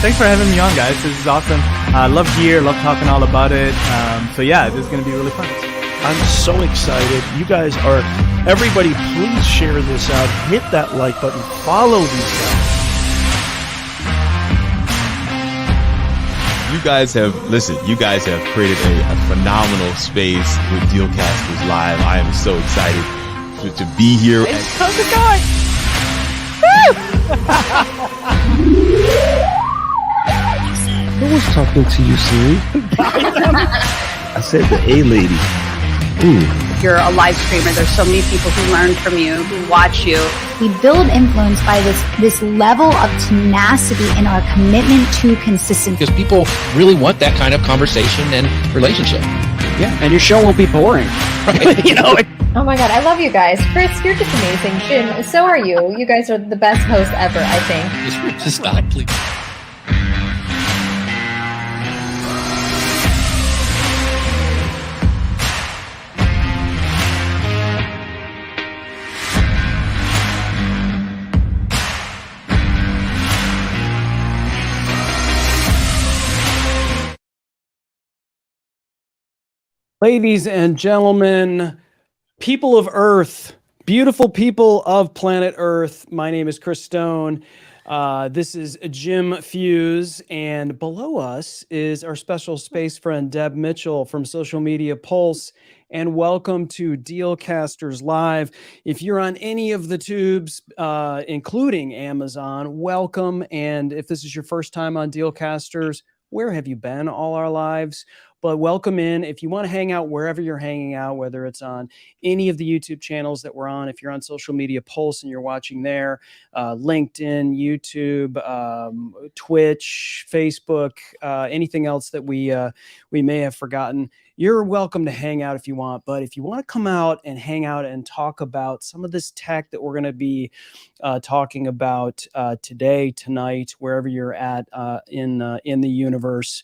Thanks for having me on, guys. This is awesome. I love gear, love talking all about it. So yeah, this is going to be really fun. I'm so excited. You guys are, everybody, please share this out. Hit that like button. Follow these guys. You guys have created a phenomenal space with Dealcasters Live. I am so excited to be here. How's it going? Who was talking to you, Siri? I said the A lady. You're a live streamer. There's so many people who learn from you, who watch you. We build influence by this level of tenacity in our commitment to consistency. Because people really want that kind of conversation and relationship. Yeah, and your show won't be boring. Right. You know. Oh my God, I love you guys. Chris, you're just amazing. Jim, so are you. You guys are the best hosts ever, I think. Just stop, please. Ladies and gentlemen, people of Earth, beautiful people of planet Earth, my name is Chris Stone. This is Jim Fuse, and below us is our special space friend, Deb Mitchell from Social Media Pulse. And welcome to Dealcasters Live. If you're on any of the tubes, including Amazon, welcome. And if this is your first time on Dealcasters, where have you been all our lives? But welcome in. If you want to hang out wherever you're hanging out, whether it's on any of the YouTube channels that we're on, if you're on Social Media Pulse and you're watching there, LinkedIn, YouTube, Twitch, Facebook, anything else that we may have forgotten, you're welcome to hang out if you want. But if you want to come out and hang out and talk about some of this tech that we're going to be talking about today, tonight, wherever you're at in the universe,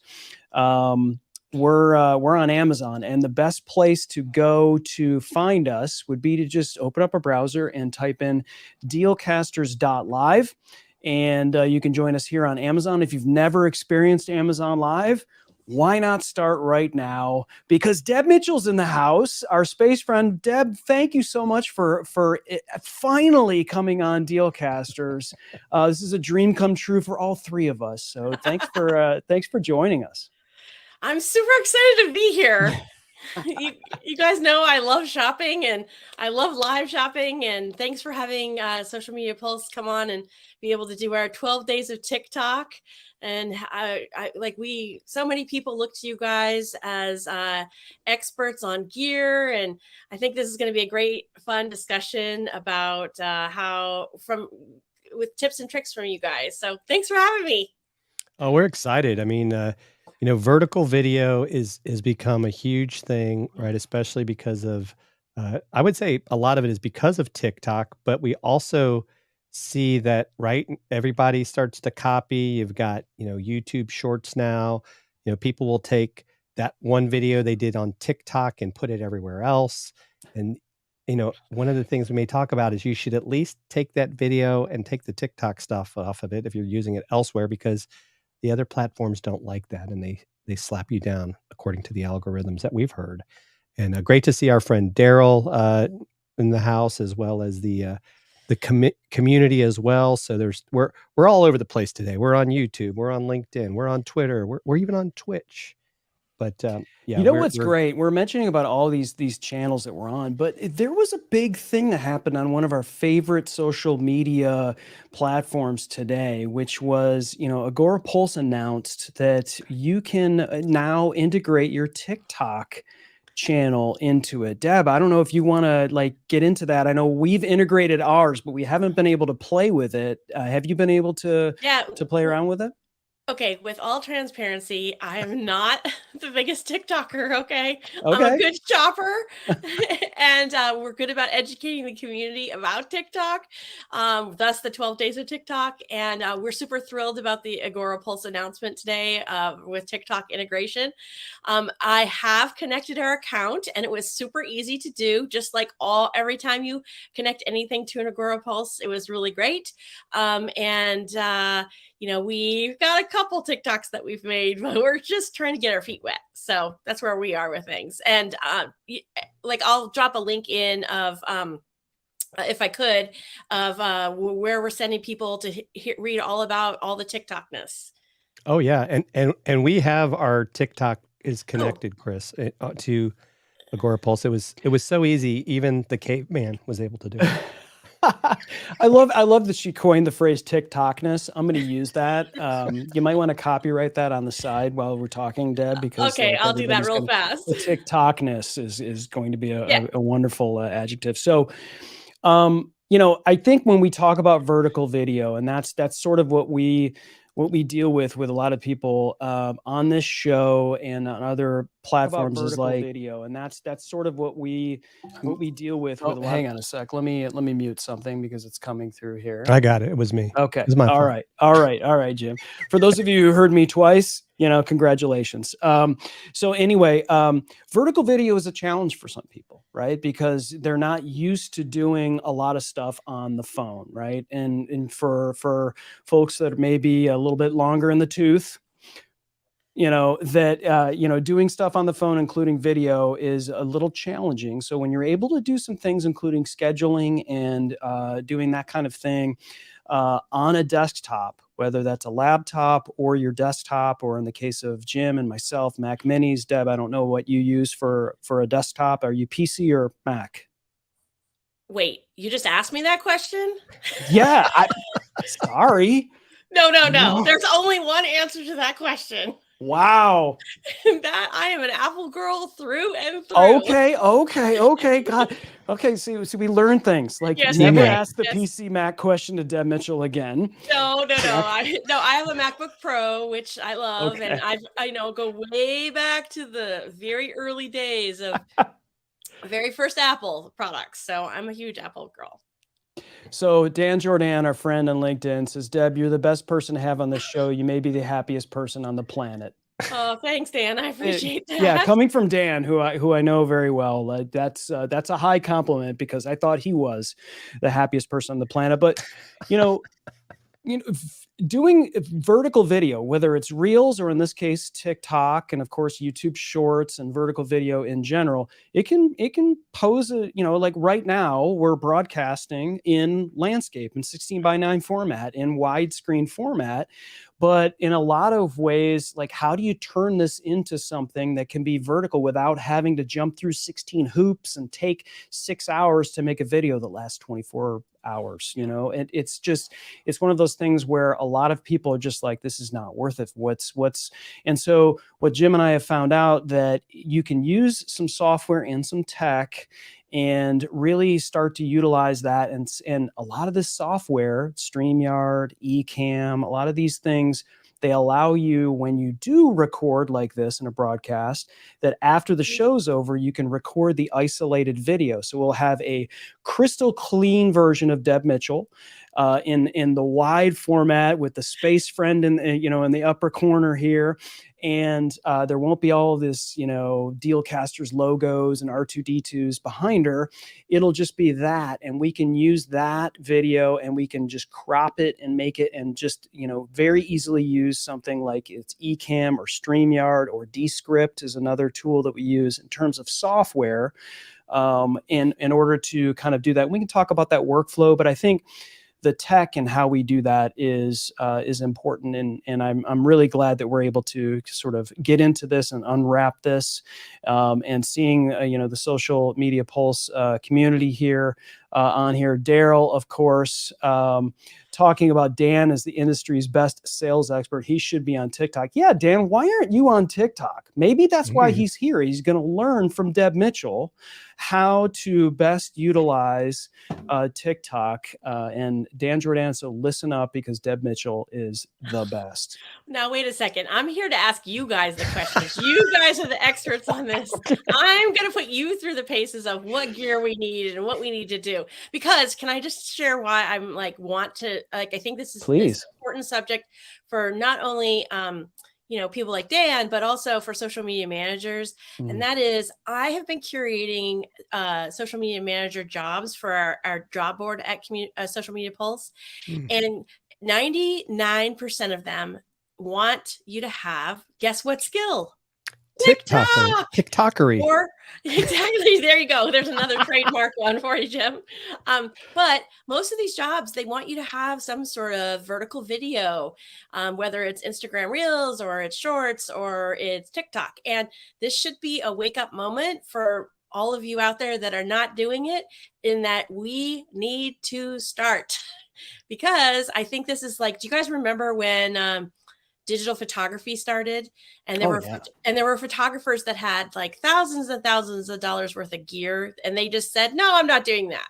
we're on Amazon, and the best place to go to find us would be to just open up a browser and type in dealcasters.live, and you can join us here on Amazon. If you've never experienced Amazon Live, why not start right now? Because Deb Mitchell's in the house, our space friend. Deb, thank you so much for finally coming on Dealcasters. This is a dream come true for all three of us. So thanks for joining us. I'm super excited to be here. You guys know I love shopping and I love live shopping, and thanks for having Social Media Pulse come on and be able to do our 12 days of TikTok. And so many people look to you guys as experts on gear, and I think this is going to be a great, fun discussion about with tips and tricks from you guys. So thanks for having me. Oh, we're excited. I mean, vertical video has become a huge thing, right? Especially because of, I would say a lot of it is because of TikTok, but we also see that, right? Everybody starts to copy. You've got, YouTube Shorts now. People will take that one video they did on TikTok and put it everywhere else. And, one of the things we may talk about is you should at least take that video and take the TikTok stuff off of it if you're using it elsewhere, because the other platforms don't like that, and they slap you down according to the algorithms that we've heard. And great to see our friend Daryl in the house, as well as the community as well. So we're all over the place today. We're on YouTube, we're on LinkedIn, we're on Twitter, we're even on Twitch. But yeah, what's great? We're mentioning about all these channels that we're on, but there was a big thing that happened on one of our favorite social media platforms today, which was, Agora Pulse announced that you can now integrate your TikTok channel into it. Deb, I don't know if you want to get into that. I know we've integrated ours, but we haven't been able to play with it. Have you been able to play around with it? Okay, with all transparency, I am not the biggest TikToker, okay? I'm a good shopper, and we're good about educating the community about TikTok, thus the 12 days of TikTok, and we're super thrilled about the Agora Pulse announcement today with TikTok integration. I have connected our account, and it was super easy to do, just like every time you connect anything to an Agora Pulse. It was really great, we've got a couple TikToks that we've made, but we're just trying to get our feet wet. So that's where we are with things. And like I'll drop a link in of if I could, of where we're sending people to read all about all the TikTokness. Oh yeah, and we have our TikTok is connected, Chris, to Agora Pulse. It was so easy. Even the caveman was able to do it. I love that she coined the phrase TikTokness. I'm going to use that. You might want to copyright that on the side while we're talking, Deb, because okay, I'll do that real fast. The TikTokness is going to be a wonderful adjective. So, you know, I think when we talk about vertical video, and that's sort of what we deal with a lot of people on this show and on other platforms is like video, and that's sort of what we deal with. Oh, hang on a sec. Let me mute something because it's coming through here. I got it. It was me. Okay. It was my fault. All right, Jim. For those of you who heard me twice, you know, congratulations. So anyway, vertical video is a challenge for some people, right? Because they're not used to doing a lot of stuff on the phone, right? And for folks that may be a little bit longer in the tooth, you know, that, you know, doing stuff on the phone, including video, is a little challenging. So when you're able to do some things, including scheduling and doing that kind of thing on a desktop, whether that's a laptop or your desktop, or in the case of Jim and myself, Mac Minis. Deb, I don't know what you use for a desktop. Are you PC or Mac? Wait, you just asked me that question? Yeah, sorry. No. There's only one answer to that question. Wow. That I am an Apple girl through and through. Okay. God. Okay, so we learn things. Like, yes, never ask the PC Mac question to Deb Mitchell again. No. I have a MacBook Pro, which I love, and I know go way back to the very early days of very first Apple products. So I'm a huge Apple girl. So Dan Jordan, our friend on LinkedIn, says, Deb, you're the best person to have on this show. You may be the happiest person on the planet. Oh, thanks, Dan. I appreciate that. Yeah, coming from Dan, who I know very well, that's a high compliment, because I thought he was the happiest person on the planet. But you know, doing vertical video, whether it's Reels or in this case TikTok, and of course YouTube Shorts and vertical video in general, it can pose a, you know, like right now we're broadcasting in landscape in 16:9 format, in widescreen format. But in a lot of ways, like, how do you turn this into something that can be vertical without having to jump through 16 hoops and take 6 hours to make a video that lasts 24 hours? You know, and it's one of those things where a lot of people are just like, this is not worth it. And so what Jim and I have found out, that you can use some software and some tech and really start to utilize that. And a lot of this software, StreamYard, Ecamm, a lot of these things, they allow you, when you do record like this in a broadcast, that after the show's over, you can record the isolated video. So we'll have a crystal clean version of Deb Mitchell in the wide format with the space friend in the upper corner here. And there won't be all of this, you know, Dealcasters logos and R2D2s behind her. It'll just be that. And we can use that video and we can just crop it and make it, and just, you know, very easily use something like it's Ecamm or StreamYard, or Descript is another tool that we use in terms of software in order to kind of do that. We can talk about that workflow, but I think the tech and how we do that is important, and I'm really glad that we're able to sort of get into this and unwrap this, and seeing the Social Media Pulse community here on here. Daryl, of course, talking about Dan as the industry's best sales expert. He should be on TikTok. Yeah, Dan, why aren't you on TikTok? Maybe that's why he's here. He's going to learn from Deb Mitchell how to best utilize TikTok. And Dan Jordan, so listen up, because Deb Mitchell is the best. Now, wait a second. I'm here to ask you guys the questions. You guys are the experts on this. I'm going to put you through the paces of what gear we need and what we need to do. Because can I just share why I'm I think this is an important subject for not only people like Dan, but also for social media managers. And that is, I have been curating social media manager jobs for our job board at Social Media Pulse. And 99% of them want you to have, guess what skill? TikTokery. Or exactly, there you go. There's another trademark one for you, Jim. But most of these jobs, they want you to have some sort of vertical video, whether it's Instagram Reels or it's Shorts or it's TikTok. And this should be a wake up moment for all of you out there that are not doing it, in that we need to start. Because I think this is like, do you guys remember when digital photography started, and there were photographers that had like thousands and thousands of dollars worth of gear, and they just said, no, I'm not doing that.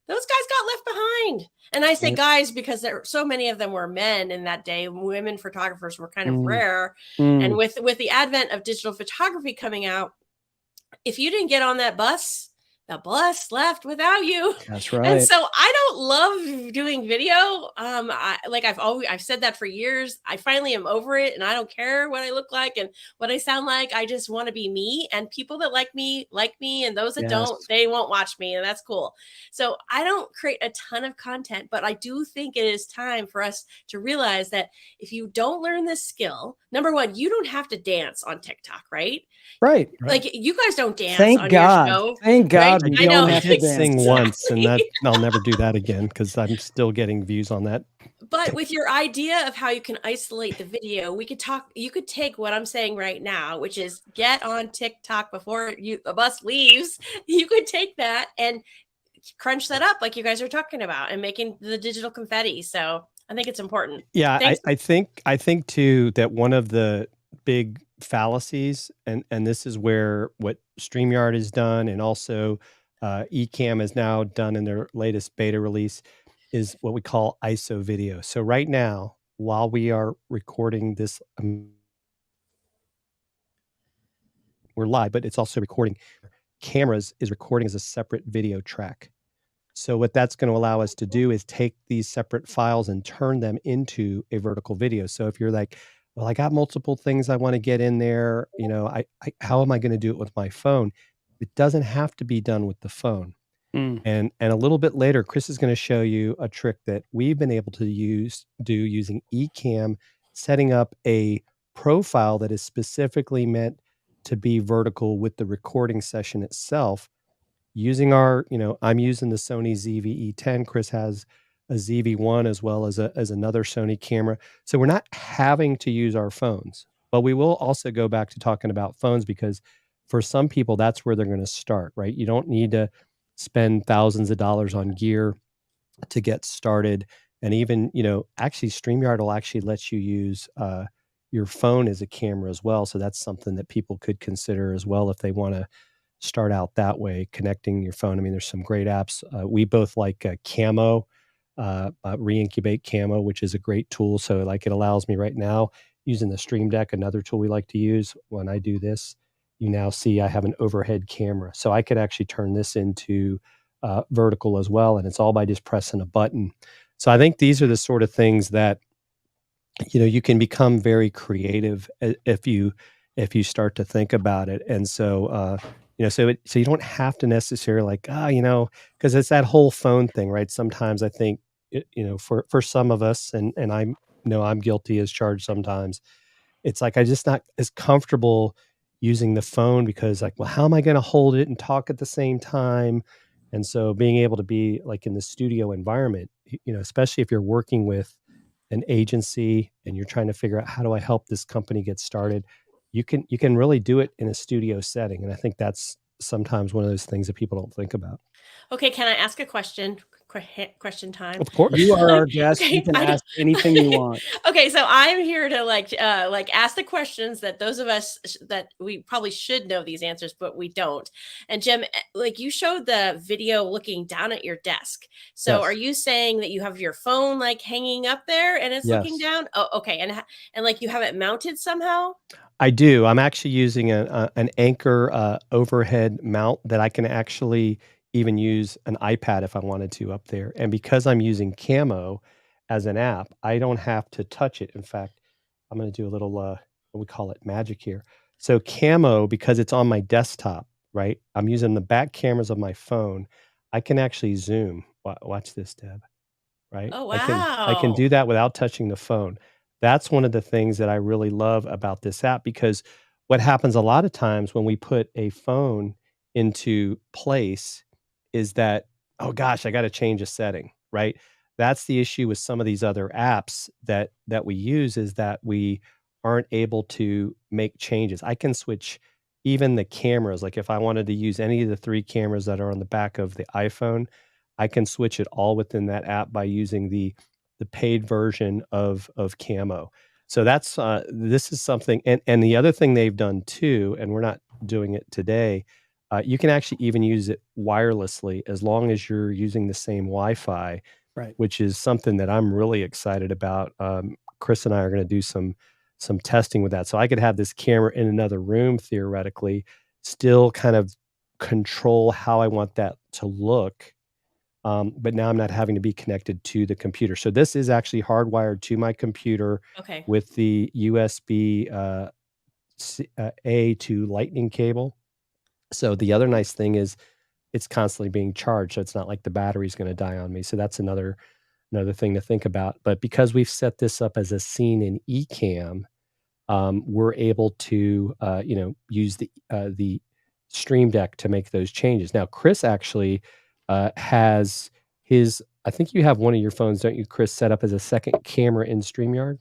Those guys got left behind. And I say guys because there so many of them were men in that day. Women photographers were kind of rare. And with the advent of digital photography coming out, if you didn't get on that bus, the bus left without you. That's right. And so I don't love doing video. I've said that for years. I finally am over it, and I don't care what I look like and what I sound like. I just want to be me, and people that like me, and those that don't, they won't watch me, and that's cool. So I don't create a ton of content, but I do think it is time for us to realize that if you don't learn this skill, number one, you don't have to dance on TikTok, right? Right. Like, you guys don't dance Thank on God. your show. Thank God. Right? We I know. don't have to dance. Sing once, and that I'll never do that again because I'm still getting views on that. But with your idea of how you can isolate the video, you could take what I'm saying right now, which is get on TikTok before the bus leaves. You could take that and crunch that up like you guys are talking about, and making the digital confetti. So I think it's important. Yeah, I think too that one of the big fallacies, and this is where what StreamYard has done, and also Ecamm has now done in their latest beta release, is what we call ISO video. So right now, while we are recording this, we're live, but it's also recording. Cameras is recording as a separate video track. So what that's going to allow us to do is take these separate files and turn them into a vertical video. So if you're like, well, I got multiple things I want to get in there, how am I going to do it with my phone? It doesn't have to be done with the phone. And a little bit later, Chris is going to show you a trick that we've been able to do using Ecamm, setting up a profile that is specifically meant to be vertical with the recording session itself. Using I'm using the Sony ZV-E10. Chris has a ZV-1 as well as another Sony camera. So we're not having to use our phones, but we will also go back to talking about phones, because for some people, that's where they're going to start, right? You don't need to spend thousands of dollars on gear to get started. And even, actually StreamYard will actually let you use your phone as a camera as well. So that's something that people could consider as well if they want to start out that way, connecting your phone. I mean, there's some great apps. We both like Camo, Reincubate Camo, which is a great tool. So like, it allows me right now, using the Stream Deck, another tool we like to use when I do this, you now see I have an overhead camera. So I could actually turn this into vertical as well. And it's all by just pressing a button. So I think these are the sort of things that, you can become very creative if you start to think about it. And so, so you don't have to necessarily because it's that whole phone thing, right? Sometimes I think, for some of us, and I'm guilty as charged sometimes, it's like, I'm just not as comfortable using the phone because well, how am I going to hold it and talk at the same time? And so being able to be like in the studio environment, especially if you're working with an agency and you're trying to figure out, how do I help this company get started? You can really do it in a studio setting. And I think that's sometimes one of those things that people don't think about. Okay. Can I ask a question? Question time. Of course. You are our guest. Okay, you can ask anything you want. Okay. So I'm here to ask the questions that those of us that we probably should know these answers, but we don't. And Jim, you showed the video looking down at your desk. So Are you saying that you have your phone hanging up there and it's looking down? Oh, okay. And you have it mounted somehow? I do. I'm actually using an Anker overhead mount that I can actually even use an iPad if I wanted to up there. And because I'm using Camo as an app, I don't have to touch it. In fact, I'm going to do a little, what we call it, magic here. So Camo, because it's on my desktop, right? I'm using the back cameras of my phone. I can actually zoom. Watch this, Deb. Right? Oh, wow. I can do that without touching the phone. That's one of the things that I really love about this app, because what happens a lot of times when we put a phone into place is that, oh gosh, I got to change a setting, right? That's the issue with some of these other apps that we use, is that we aren't able to make changes. I can switch even the cameras. Like if I wanted to use any of the 3 cameras that are on the back of the iPhone, I can switch it all within that app by using the paid version of Camo. So that's this is something, and the other thing they've done too, and we're not doing it today. You can actually even use it wirelessly as long as you're using the same Wi-Fi, Right. which is something that I'm really excited about. Chris and I are going to do some testing with that. So I could have this camera in another room theoretically, still kind of control how I want that to look. But now I'm not having to be connected to the computer. So this is actually hardwired to my computer Okay. with the USB A to Lightning cable. So the other nice thing is it's constantly being charged. So it's not like the battery's going to die on me. So that's another thing to think about. But because we've set this up as a scene in Ecamm, we're able to use the Stream Deck to make those changes. Now, Chris actually has his, I think you have one of your phones, don't you, Chris, set up as a second camera in StreamYard?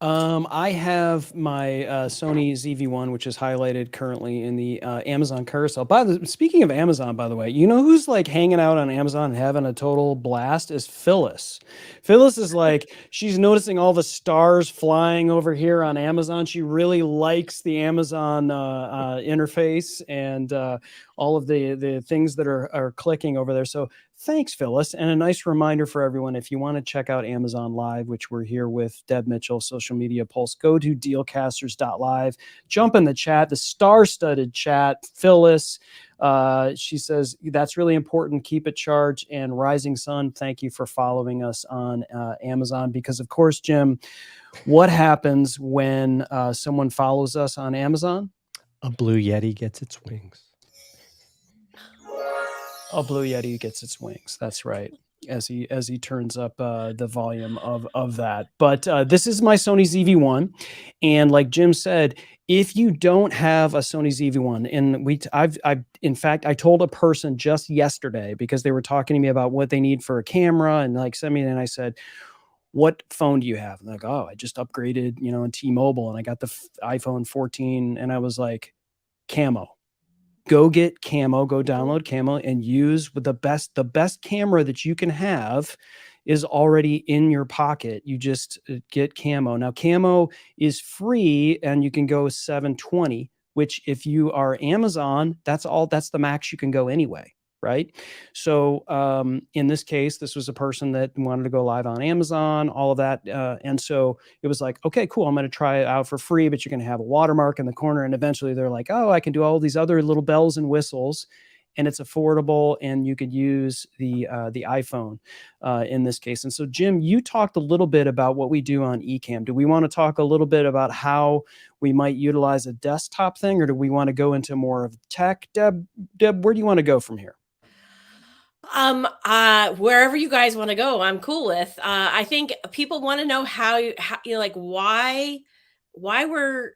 I have my Sony ZV-1, which is highlighted currently in the Amazon carousel. Speaking of Amazon, by the way, you know who's like hanging out on Amazon and having a total blast is Phyllis. Phyllis is like, she's noticing all the stars flying over here on Amazon. She really likes the Amazon interface and all of the things that are clicking over there. So thanks, Phyllis. And a nice reminder for everyone, if you want to check out Amazon Live, which we're here with Deb Mitchell, Social Media Pulse, go to dealcasters.live, jump in the chat, the star-studded chat. Phyllis, she says, that's really important. Keep it charged. And Rising Sun, thank you for following us on Amazon. Because, of course, Jim, what happens when someone follows us on Amazon? A Blue Yeti gets its wings. A Blue Yeti gets its wings. That's right. As he turns up the volume of that. But this is my Sony ZV-1, and like Jim said, if you don't have a Sony ZV-1, and in fact I told a person just yesterday, because they were talking to me about what they need for a camera and like send me, and I said, what phone do you have? And like, oh, I just upgraded, in T-Mobile, and I got the iPhone 14, and I was like, Camo. Go get Camo, go download Camo and use the best camera that you can have is already in your pocket. You just get Camo. Now, Camo is free and you can go 720, which if you are Amazon, that's the max you can go anyway. Right. So in this case, this was a person that wanted to go live on Amazon, all of that. And so it was like, okay, cool. I'm going to try it out for free, but you're going to have a watermark in the corner. And eventually they're like, oh, I can do all these other little bells and whistles, and it's affordable, and you could use the iPhone in this case. And so, Jim, you talked a little bit about what we do on Ecamm. Do we want to talk a little bit about how we might utilize a desktop thing, or do we want to go into more of tech? Deb, where do you want to go from here? Wherever you guys want to go, I'm cool with. I think people want to know how like why we're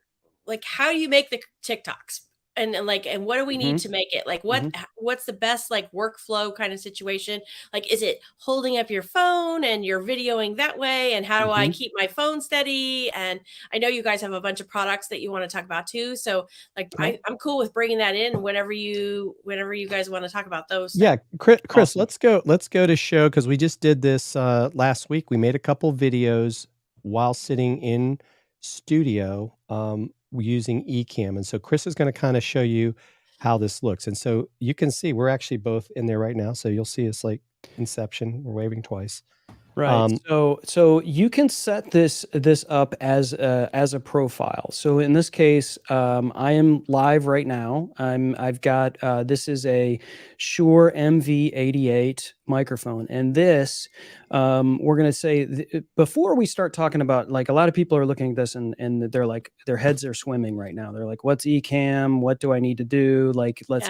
like, how do you make the TikToks? And what do we need to make it? Like, what's the best like workflow kind of situation? Like, is it holding up your phone and you're videoing that way? And how do I keep my phone steady? And I know you guys have a bunch of products that you want to talk about too. So like, I'm cool with bringing that in whenever you guys want to talk about those. Yeah, Chris, awesome. Let's go to show, because we just did this last week. We made a couple videos while sitting in studio using Ecamm. And so Chris is going to kind of show you how this looks. And so you can see we're actually both in there right now. So you'll see us like Inception. We're waving twice. Right. So you can set this up as a profile. So in this case, I am live right now. I've got this is a Shure MV88 microphone, and this we're gonna say before we start talking about, like, a lot of people are looking at this and they're like, their heads are swimming right now. They're like, what's Ecamm? What do I need to do? Like, let's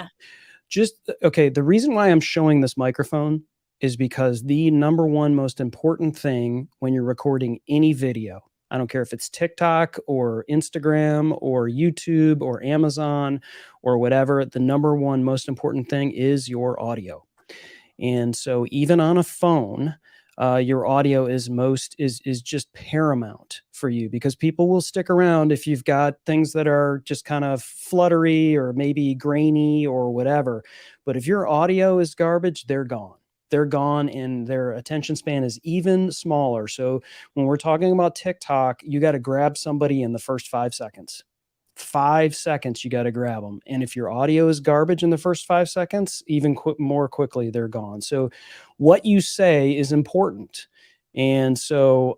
just okay. The reason why I'm showing this microphone is because the number one most important thing when you're recording any video, I don't care if it's TikTok or Instagram or YouTube or Amazon or whatever, the number one most important thing is your audio. And so even on a phone, your audio is just paramount for you, because people will stick around if you've got things that are just kind of fluttery or maybe grainy or whatever. But if your audio is garbage, they're gone. They're gone, and their attention span is even smaller. So when we're talking about TikTok, you got to grab somebody in the first 5 seconds. 5 seconds, you got to grab them. And if your audio is garbage in the first 5 seconds, even more quickly, they're gone. So what you say is important. And so,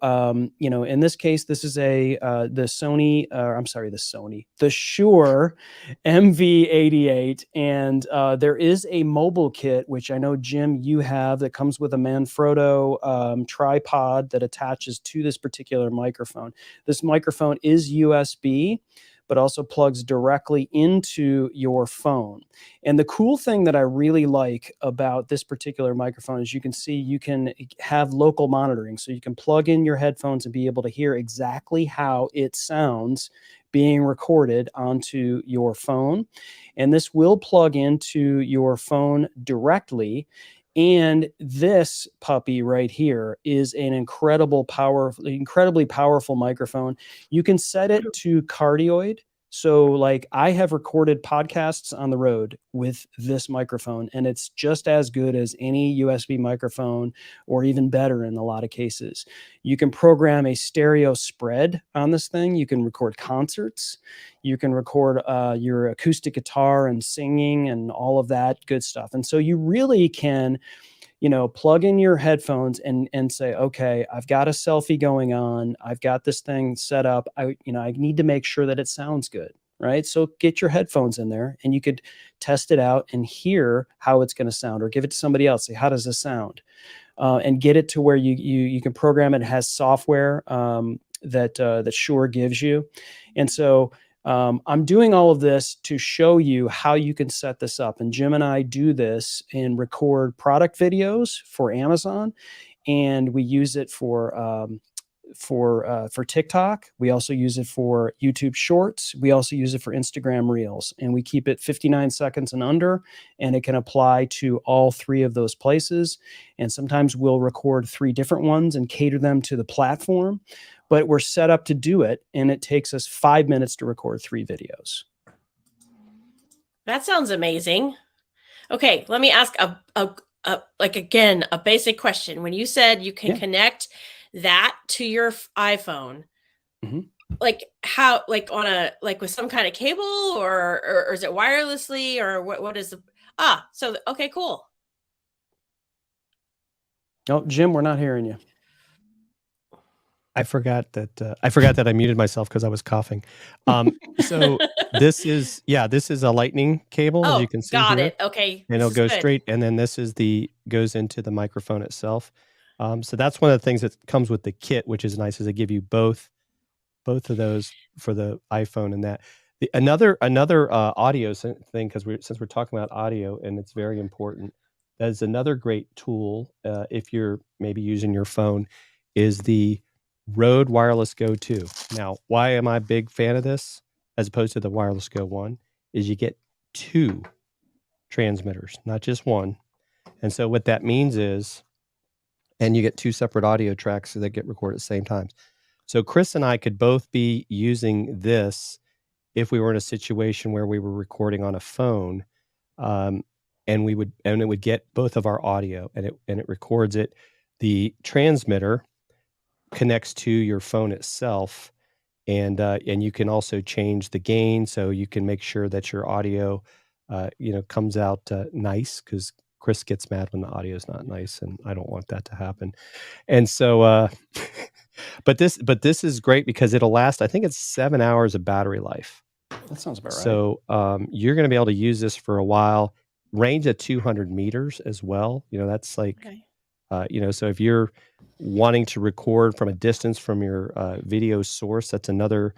in this case, this is the Shure MV88. And there is a mobile kit, which I know, Jim, you have, that comes with a Manfrotto tripod that attaches to this particular microphone. This microphone is USB, but also plugs directly into your phone. And the cool thing that I really like about this particular microphone is you can see you can have local monitoring. So you can plug in your headphones and be able to hear exactly how it sounds being recorded onto your phone. And this will plug into your phone directly. And this puppy right here is an incredibly powerful microphone. You can set it to cardioid. So like, I have recorded podcasts on the road with this microphone, and it's just as good as any USB microphone, or even better in a lot of cases. You can program a stereo spread on this thing. You can record concerts. You can record your acoustic guitar and singing and all of that good stuff. And so you really can, plug in your headphones and say, okay, I've got a selfie going on. I've got this thing set up. I need to make sure that it sounds good, right? So get your headphones in there and you could test it out and hear how it's going to sound, or give it to somebody else. Say, how does this sound? And get it to where you can program it. It has software that Shure gives you. And so I'm doing all of this to show you how you can set this up. And Jim and I do this and record product videos for Amazon, and we use it for TikTok. We also use it for YouTube Shorts. We also use it for Instagram Reels, and we keep it 59 seconds and under, and it can apply to all three of those places. And sometimes we'll record 3 different ones and cater them to the platform. But we're set up to do it, and it takes us 5 minutes to record 3 videos. That sounds amazing. Okay, let me ask a basic question. When you said you can connect that to your iPhone, like how, like on with some kind of cable, or is it wirelessly, or what is the okay, cool. Oh, Jim, we're not hearing you. I forgot that I muted myself because I was coughing. So this is a lightning cable, as you can see. Got here. it. Okay. And it'll go straight, and then this is goes into the microphone itself. So that's one of the things that comes with the kit, which is nice, is they give you both of those for the iPhone. And that another audio thing, because since we're talking about audio, and it's very important. That is another great tool if you're maybe using your phone, is the Rode Wireless Go 2. Now, why am I a big fan of this as opposed to the Wireless Go 1? Is you get 2 transmitters, not just one. And so what that means is, and you get 2 separate audio tracks that get recorded at the same time. So Chris and I could both be using this if we were in a situation where we were recording on a phone, and it would get both of our audio, and it records it. The transmitter connects to your phone itself, and you can also change the gain, so you can make sure that your audio comes out nice, because Chris gets mad when the audio is not nice, and I don't want that to happen. And so but this is great because it'll last, I think it's 7 hours of battery life. That sounds about right. So you're going to be able to use this for a while. Range of 200 meters as well. That's like so if you're wanting to record from a distance from your video source, that's another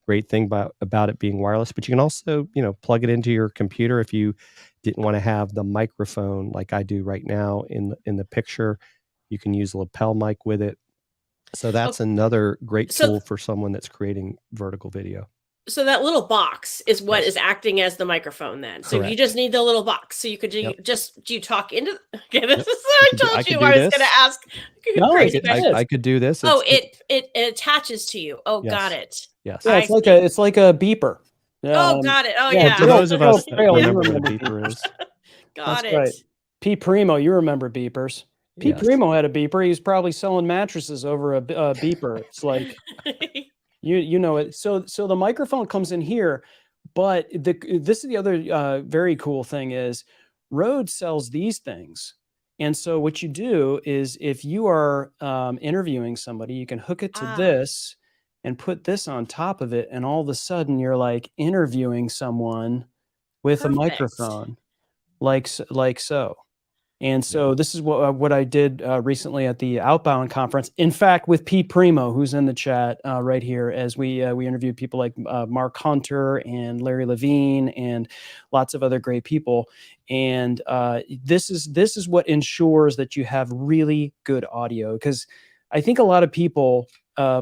great thing about it being wireless. But you can also, you know, plug it into your computer if you didn't want to have the microphone like I do right now in the picture. You can use a lapel mic with it. So that's another great tool for someone that's creating vertical video. So that little box is what is acting as the microphone then. So Correct. you just need the little box. So you could do you talk into okay, this is I what I could told do you I was this. gonna ask. No, Crazy I could do this. Oh, it attaches to you. Oh, Yes. got it. Yes. Yeah, it's like a beeper. Oh, got it. Oh, yeah, yeah. For those of us that Trail, you remember what a remember beeper is. Got That's it. right. Pete Primo, you remember beepers. Pete Yes. Primo had a beeper. He was probably selling mattresses over a beeper. It's like you know it. So the microphone comes in here, but this is the other very cool thing is Rode sells these things. And so what you do is if you are interviewing somebody, you can hook it to this and put this on top of it, and all of a sudden you're like interviewing someone with a microphone, like so. And so this is what I did recently at the Outbound conference. In fact, with Pete Primo, who's in the chat right here, as we interviewed people like Mark Hunter and Larry Levine and lots of other great people. And this is what ensures that you have really good audio, because I think a lot of people,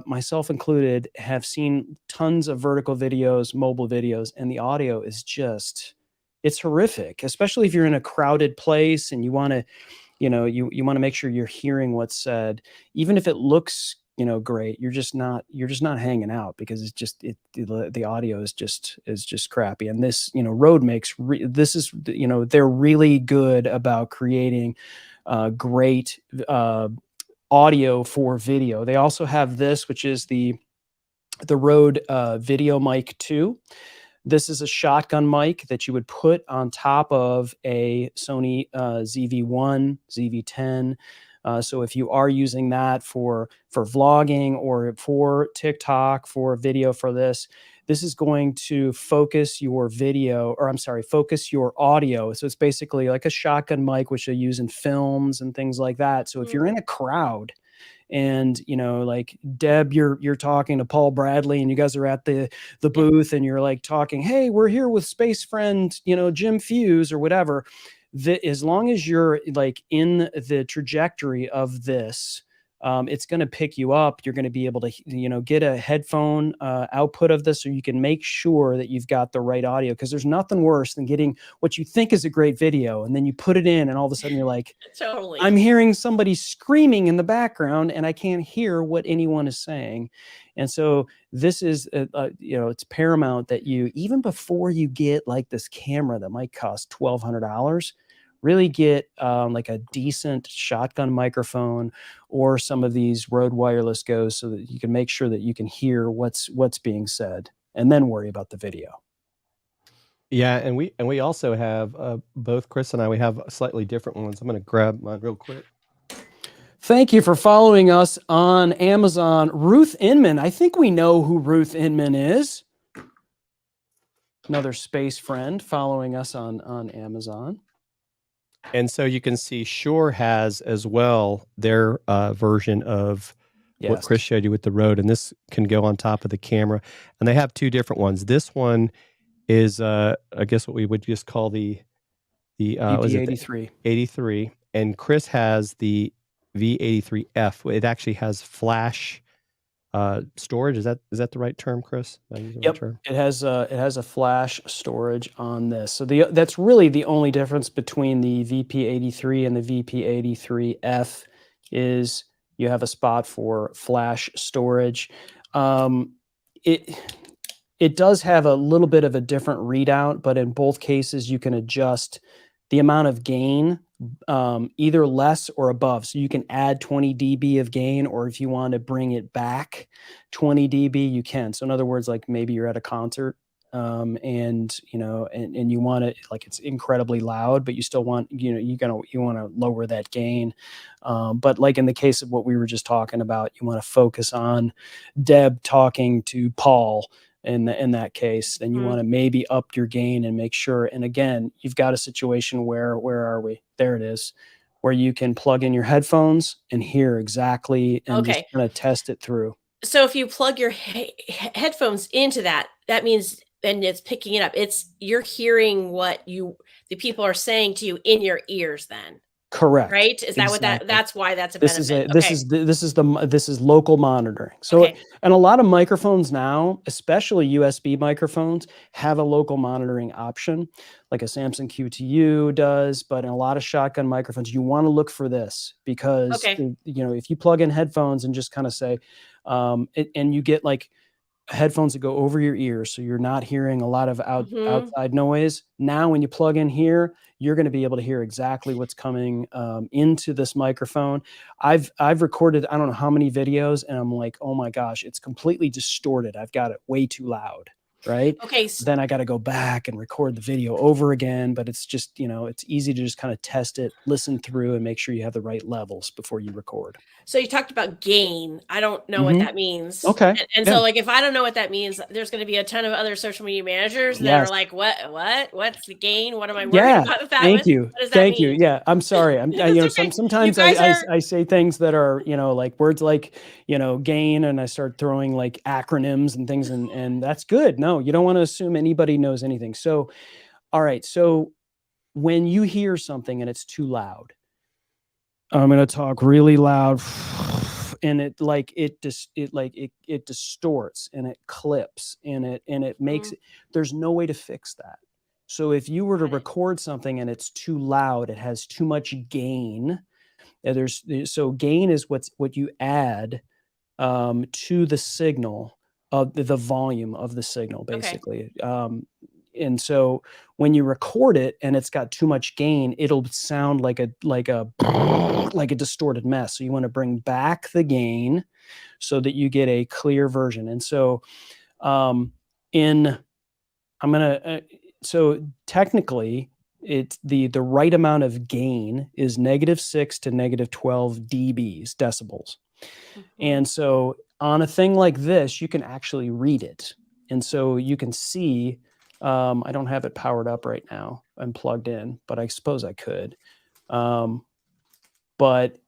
myself included, have seen tons of vertical videos, mobile videos, and the audio is just, it's horrific, especially if you're in a crowded place and you want to, you know, you want to make sure you're hearing what's said, even if it looks, you know, great, you're just not hanging out, because it's just, the audio is just crappy. And this, you know, Rode makes, this is, you know, they're really good about creating great audio for video. They also have this, which is the Rode Video Mic 2. This is a shotgun mic that you would put on top of a Sony ZV-1, ZV-10. So if you are using that for vlogging or for TikTok, for video for this is going to focus your video, or I'm sorry, focus your audio. So it's basically like a shotgun mic, which they use in films and things like that. So if you're in a crowd, and, you know, like Deb, you're talking to Paul Bradley and you guys are at the booth and you're like talking, hey, we're here with space friend, you know, Jim Fuse or whatever. As long as you're like in the trajectory of this, it's going to pick you up. You're going to be able to, you know, get a headphone output of this, so you can make sure that you've got the right audio, because there's nothing worse than getting what you think is a great video and then you put it in and all of a sudden you're like, totally, I'm hearing somebody screaming in the background and I can't hear what anyone is saying. And so this is, you know, it's paramount that you, even before you get like this camera that might cost $1,200, really get like a decent shotgun microphone or some of these Rode Wireless Go's, so that you can make sure that you can hear what's being said, and then worry about the video. Yeah, and we also have both Chris and I, we have slightly different ones. I'm going to grab mine real quick. Thank you for following us on Amazon. Ruth Inman, I think we know who Ruth Inman is. Another space friend following us on Amazon. And so you can see Shure has as well their version of what Chris showed you with the Rode, and this can go on top of the camera. And they have two different ones. This one is, I guess, what we would just call the VP83. 83, and Chris has the V83F. It actually has flash storage. Is that the right term, Chris? Yep. It has a flash storage on this. So that's really the only difference between the VP83 and the VP83F is you have a spot for flash storage. It does have a little bit of a different readout, but in both cases you can adjust the amount of gain, either less or above. So you can add 20 dB of gain, or if you want to bring it back 20 dB, you can. So in other words, like maybe you're at a concert and you know, and you want it, like it's incredibly loud, but you still want, you know, you want to lower that gain. But like in the case of what we were just talking about, you want to focus on Deb talking to Paul. In that case, then you want to maybe up your gain and make sure. And again, you've got a situation where are we? There it is, where you can plug in your headphones and hear exactly and just kind of test it through. So if you plug your headphones into that, that means then it's picking it up. You're hearing what the people are saying to you in your ears then. Correct. Right? Is that Exactly. that's why that's a This benefit? this is local monitoring. So, Okay. and a lot of microphones now, especially USB microphones, have a local monitoring option, like a Samson QTU does. But in a lot of shotgun microphones, you want to look for this because Okay. if you plug in headphones and just kind of say, and you get like headphones that go over your ears, so you're not hearing a lot of outside noise. Now, when you plug in here, you're going to be able to hear exactly what's coming into this microphone. I've recorded I don't know how many videos, and I'm like, oh my gosh, it's completely distorted. I've got it way too loud. Right. Okay. Then I got to go back and record the video over again. But it's just, it's easy to just kind of test it, listen through, and make sure you have the right levels before you record. So you talked about gain. I don't know what that means. Okay. And so like, if I don't know what that means, there's going to be a ton of other social media managers that are like, what's the gain? What am I worried about with that? Thank you. What does that Thank mean? you. Yeah. I'm sorry. Okay. Sometimes I say things that are, like words like, gain, and I start throwing like acronyms and things, and that's good. No, you don't want to assume anybody knows anything. So, all right. So when you hear something and it's too loud, I'm going to talk really loud, and it distorts and it clips and it makes it, there's no way to fix that. So if you were to record something and it's too loud, it has too much gain. So gain is what you add to the signal of the volume of the signal, basically. And so when you record it and it's got too much gain, it'll sound like a distorted mess. So you want to bring back the gain so that you get a clear version. And so so technically it's the right amount of gain is -6 to -12 decibels. And so on a thing like this, you can actually read it. And so you can see, I don't have it powered up right now and plugged in, but I suppose I could. But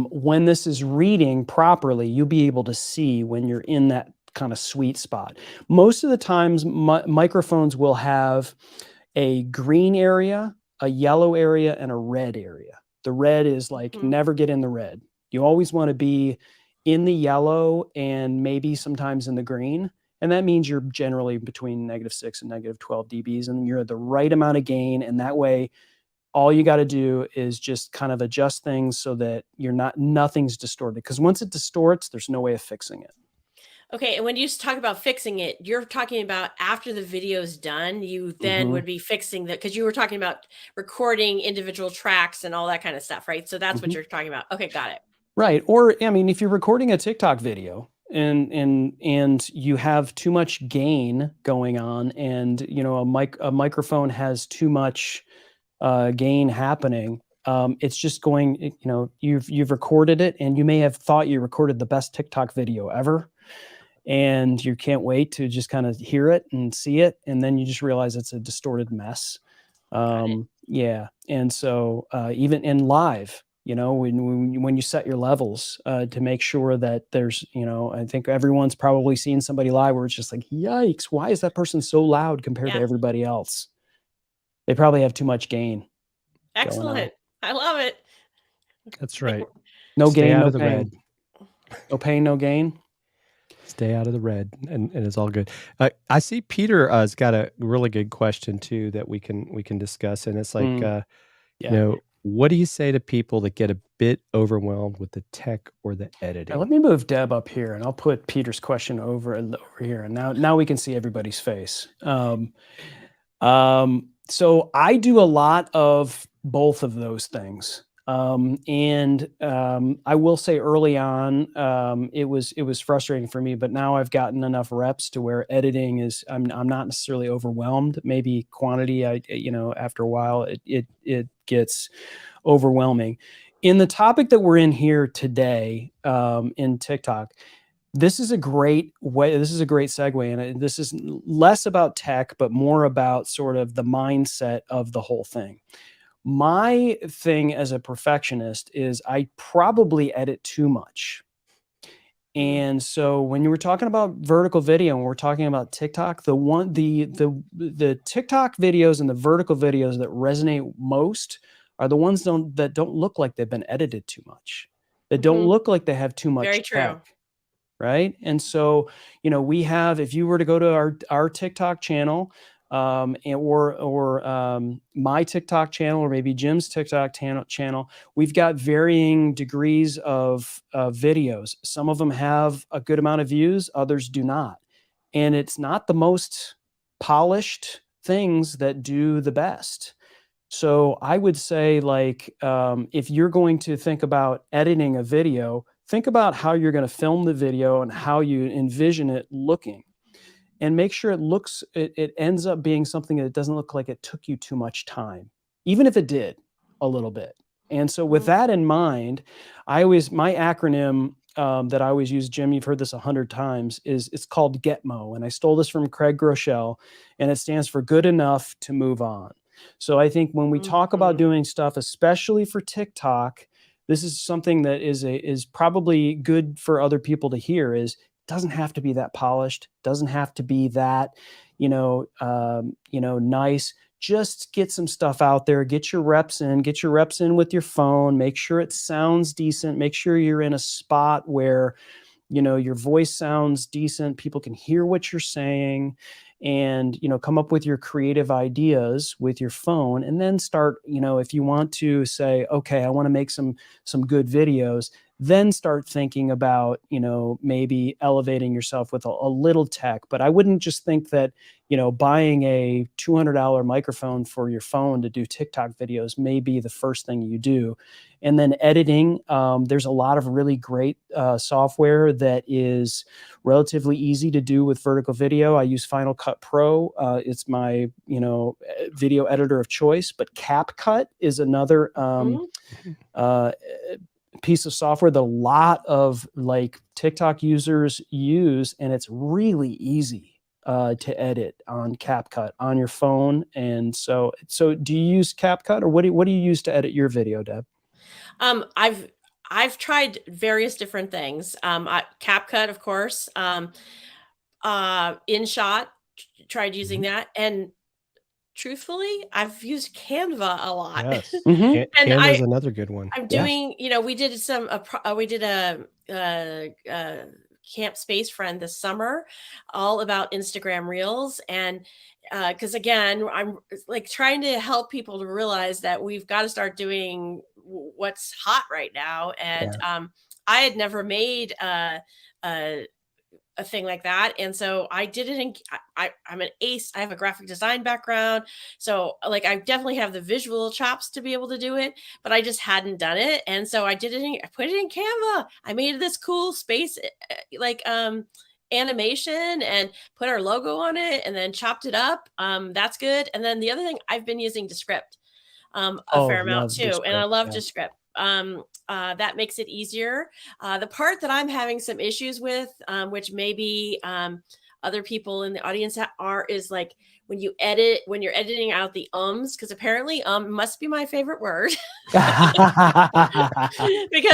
when this is reading properly, you'll be able to see when you're in that kind of sweet spot. Most of the times, microphones will have a green area, a yellow area, and a red area. The red is like, never get in the red. You always want to be in the yellow and maybe sometimes in the green. And that means you're generally between -6 and -12 dBs, and you're at the right amount of gain. And that way, all you got to do is just kind of adjust things so that nothing's distorted. Because once it distorts, there's no way of fixing it. Okay, and when you talk about fixing it, you're talking about after the video's done, you then would be fixing that, because you were talking about recording individual tracks and all that kind of stuff, right? So that's what you're talking about. Okay, got it. Right. Or, I mean, if you're recording a TikTok video and you have too much gain going on, and a microphone has too much gain happening, it's just going, you've recorded it, and you may have thought you recorded the best TikTok video ever, and you can't wait to just kind of hear it and see it, and then you just realize it's a distorted mess. Yeah. And so even in live, when you set your levels to make sure that there's, I think everyone's probably seen somebody live where it's just like, yikes, why is that person so loud compared to everybody else? They probably have too much gain. Excellent. I love it. That's right. No Stay gain, out no of the pain. red. No pain, no gain. Stay out of the red, and it's all good. I see Peter has got a really good question too that we can discuss, and it's like, what do you say to people that get a bit overwhelmed with the tech or the editing? Now, let me move Deb up here, and I'll put Peter's question over here, and now we can see everybody's face. So I do a lot of both of those things. And I will say early on, it was frustrating for me, but now I've gotten enough reps to where editing is, I'm not necessarily overwhelmed. Maybe quantity, after a while it gets overwhelming. In the topic that we're in here today, in TikTok, this is a great segue, and this is less about tech, but more about sort of the mindset of the whole thing. My thing as a perfectionist is I probably edit too much. And so when you were talking about vertical video and we're talking about TikTok, the TikTok videos and the vertical videos that resonate most are the ones that don't look like they've been edited too much, that don't look like they have too much Very true. tech, right? And so, we have, if you were to go to our TikTok channel, or my TikTok channel, or maybe Jim's TikTok channel, we've got varying degrees of videos. Some of them have a good amount of views, others do not. And it's not the most polished things that do the best. So I would say, like, if you're going to think about editing a video, think about how you're going to film the video and how you envision it looking. And make sure it ends up being something that doesn't look like it took you too much time, even if it did a little bit. And so with that in mind, my acronym that I always use, Jim, you've heard this 100 times, it's called GETMO. And I stole this from Craig Groeschel, and it stands for good enough to move on. So I think when we talk about doing stuff, especially for TikTok, this is something that is probably good for other people to hear, is doesn't have to be that polished, doesn't have to be that, nice. Just get some stuff out there, get your reps in with your phone, make sure it sounds decent, make sure you're in a spot where, your voice sounds decent, people can hear what you're saying, and, come up with your creative ideas with your phone, and then start, if you want to say, okay, I want to make some good videos, then start thinking about, maybe elevating yourself with a little tech. But I wouldn't just think that, buying a $200 microphone for your phone to do TikTok videos may be the first thing you do. And then editing, there's a lot of really great software that is relatively easy to do with vertical video. I use Final Cut Pro. It's my, video editor of choice, but CapCut is another piece of software that a lot of TikTok users use, and it's really easy to edit on CapCut on your phone. And so do you use CapCut, or what do you use to edit your video, Deb? I've tried various different things. CapCut, of course. InShot, tried using that, and truthfully, I've used Canva a lot. Yes. And Canva is another good one. I'm doing, we did a Camp Space Friend this summer, all about Instagram Reels. And because again, I'm trying to help people to realize that we've got to start doing what's hot right now. And I had never made a thing like that, and so I did it I'm an ace. I have a graphic design background, so I definitely have the visual chops to be able to do it, but I just hadn't done it. And so I did it I put it in Canva. I made this cool space animation and put our logo on it, and then chopped it up. That's good. And then the other thing, I've been using Descript a fair amount too, and I love Descript. That makes it easier. The part that I'm having some issues with, which maybe other people in the audience is when you're editing out the ums, because apparently must be my favorite word. Because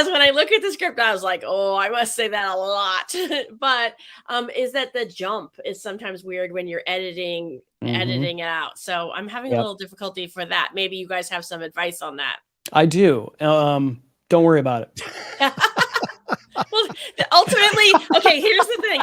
when I look at the script, I was like, oh, I must say that a lot. But is that the jump is sometimes weird when you're editing it out. So I'm having a little difficulty for that. Maybe you guys have some advice on that. I do. Don't worry about it. Well, ultimately, okay, here's the thing.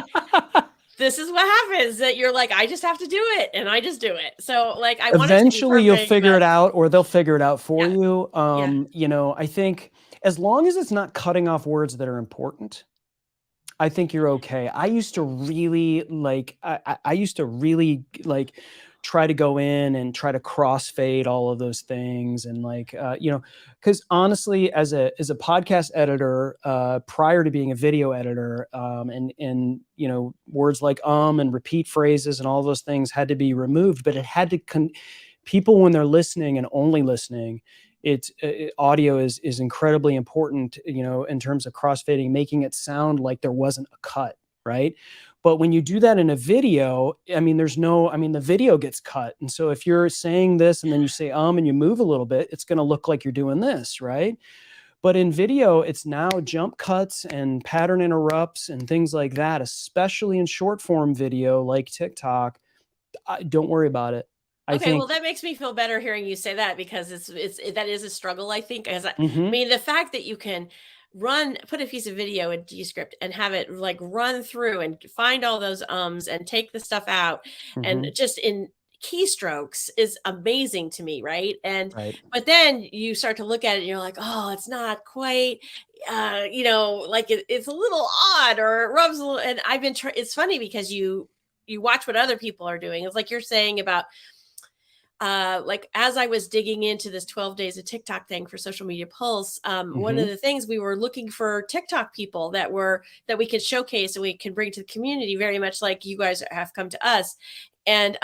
This is what happens, that you're like, I just have to do it, and I just do it. So I want eventually you'll figure it out, or they'll figure it out for you. I think as long as it's not cutting off words that are important, I think you're okay. I used to really try to go in and try to crossfade all of those things. And because honestly, as a podcast editor, prior to being a video editor, and words like and repeat phrases and all those things had to be removed, but it had to people, when they're listening and only listening, audio is incredibly important, in terms of crossfading, making it sound like there wasn't a cut, right? But when you do that in a video, the video gets cut. And so if you're saying this and then you say and you move a little bit, it's going to look like you're doing this, right? But in video, it's now jump cuts and pattern interrupts and things like that, especially in short form video like TikTok. Don't worry about it. Okay, well, that makes me feel better hearing you say that, because that is a struggle, I think. As I mean, the fact that you can put a piece of video in Descript and have it like run through and find all those and take the stuff out and just in keystrokes is amazing to me, right? But then you start to look at it and you're like, oh, it's not quite like it's a little odd, or it rubs a little. And I've been it's funny because you watch what other people are doing. It's like you're saying about like, as I was digging into this 12 days of TikTok thing for Social Media Pulse, one of the things we were looking for TikTok people that we could showcase and we can bring to the community, very much like you guys have come to us. And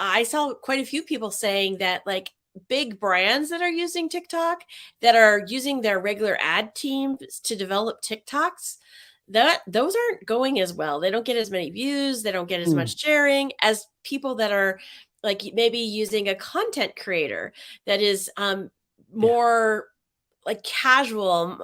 I saw quite a few people saying that, like, big brands that are using TikTok, that are using their regular ad teams to develop TikToks, those aren't going as well. They don't get as many views. They don't get as much sharing as people that are like maybe using a content creator that is more like casual,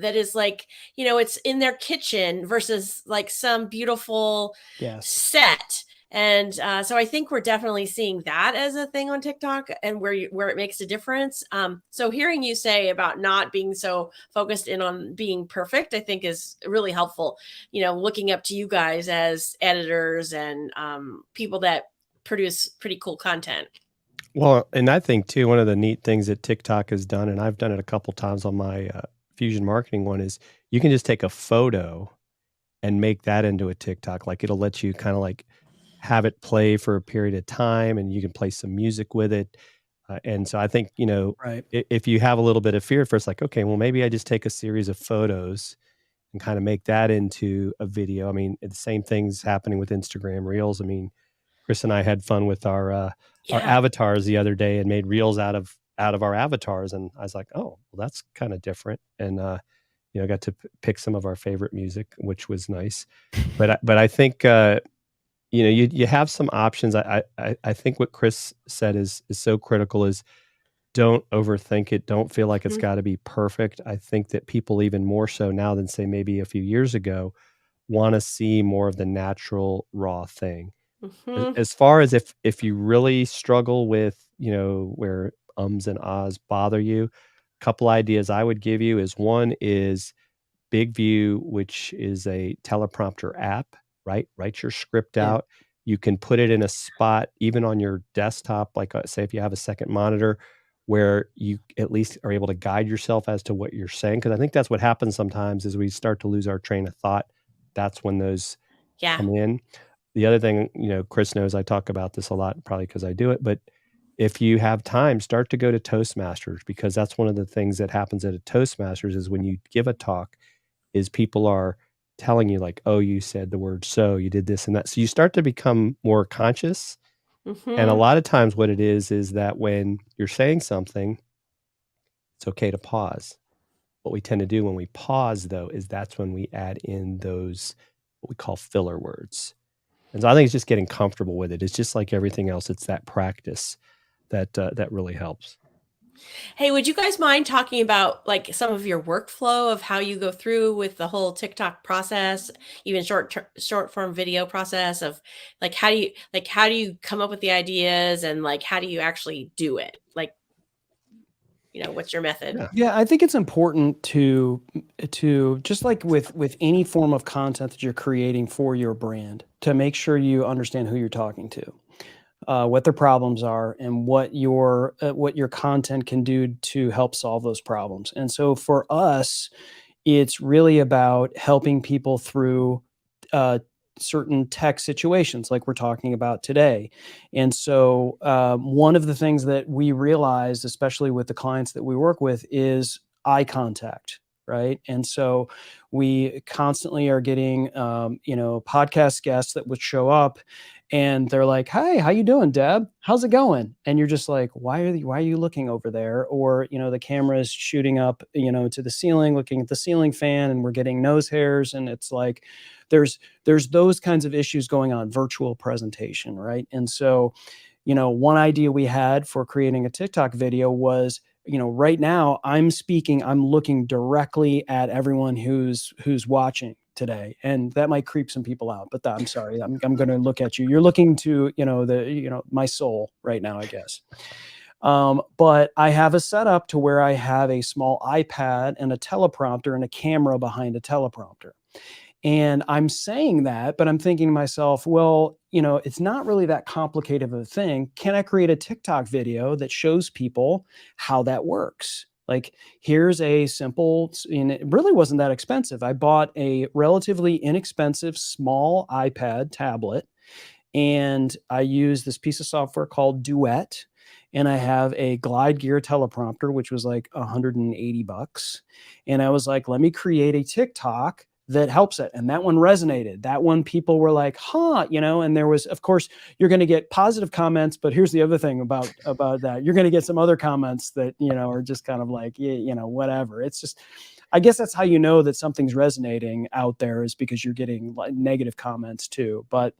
that is like, it's in their kitchen versus like some beautiful set. And so I think we're definitely seeing that as a thing on TikTok, and where it makes a difference. So hearing you say about not being so focused in on being perfect, I think is really helpful. Looking up to you guys as editors and people that produce pretty cool content. Well, and I think too, one of the neat things that TikTok has done, and I've done it a couple times on my Fusion Marketing one, is you can just take a photo and make that into a TikTok. Like, it'll let you kind of like have it play for a period of time, and you can play some music with it. And so I think, if you have a little bit of fear at first, like, okay, well, maybe I just take a series of photos and kind of make that into a video. I mean, the same thing's happening with Instagram Reels. I mean, Chris and I had fun with our avatars the other day and made reels out of our avatars. And I was like, oh, well, that's kind of different. And, I got to pick some of our favorite music, which was nice. But I think, you have some options. I think what Chris said is so critical, is don't overthink it. Don't feel like it's got to be perfect. I think that people, even more so now than say maybe a few years ago, want to see more of the natural, raw thing. As far as if you really struggle with, where ums and ahs bother you, a couple ideas I would give you is, one is BigView, which is a teleprompter app, right? Write your script out. You can put it in a spot, even on your desktop, like say if you have a second monitor, where you at least are able to guide yourself as to what you're saying. Because I think that's what happens sometimes, is we start to lose our train of thought. That's when those come in. The other thing, Chris knows I talk about this a lot, probably because I do it, but if you have time, start to go to Toastmasters, because that's one of the things that happens at a Toastmasters is when you give a talk, is people are telling you like, oh, you said the word so, you did this and that. So you start to become more conscious. And a lot of times what it is that when you're saying something, it's okay to pause. What we tend to do when we pause, though, is that's when we add in those, what we call filler words. And so I think it's just getting comfortable with it. It's just like everything else. It's that practice that really helps. Hey, would you guys mind talking about like some of your workflow of how you go through with the whole TikTok process, even short form video process of like, how do you come up with the ideas, and like, how do you actually do it? Like, what's your method? Yeah, I think it's important to just like with any form of content that you're creating for your brand, to make sure you understand who you're talking to, what their problems are, and what your content can do to help solve those problems. And so for us, it's really about helping people through certain tech situations like we're talking about today. And so one of the things that we realized, especially with the clients that we work with, is eye contact, right? And so we constantly are getting, podcast guests that would show up, and they're like, "Hi, how you doing, Deb? How's it going?" And you're just like, "Why are you looking over there?" Or, the camera is shooting up, to the ceiling, looking at the ceiling fan, and we're getting nose hairs. And it's like, there's those kinds of issues going on, virtual presentation, right? And so one idea we had for creating a TikTok video was, right now I'm looking directly at everyone who's watching today, and that might creep some people out, but I'm sorry, I'm going to look at you. You're looking to, my soul right now, I guess. But I have a setup to where I have a small iPad and a teleprompter and a camera behind a teleprompter. And I'm saying that, but I'm thinking to myself, well, it's not really that complicated of a thing. Can I create a TikTok video that shows people how that works? Like, here's a simple, and it really wasn't that expensive. I bought a relatively inexpensive small iPad tablet, and I use this piece of software called Duet. And I have a Glide Gear teleprompter, which was like $180. And I was like, let me create a TikTok that helps it. And that one resonated. That one, people were like, huh, and there was, of course, you're going to get positive comments, but here's the other thing about that. You're going to get some other comments that, are just kind of like, whatever. It's just, I guess that's how you know that something's resonating out there, is because you're getting like negative comments too. But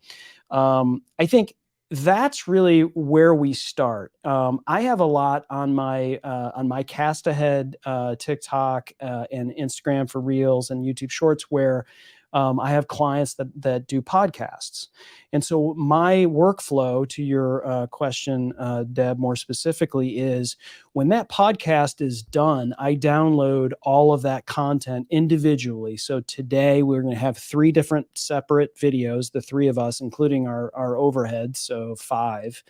I think that's really where we start. I have a lot on my Cast Ahead TikTok and Instagram for Reels and YouTube Shorts, where I have clients that do podcasts. And so my workflow, to your question, Deb, more specifically, is when that podcast is done, I download all of that content individually. So today we're going to have 3 different separate videos, the 3 of us, including our overhead, so 5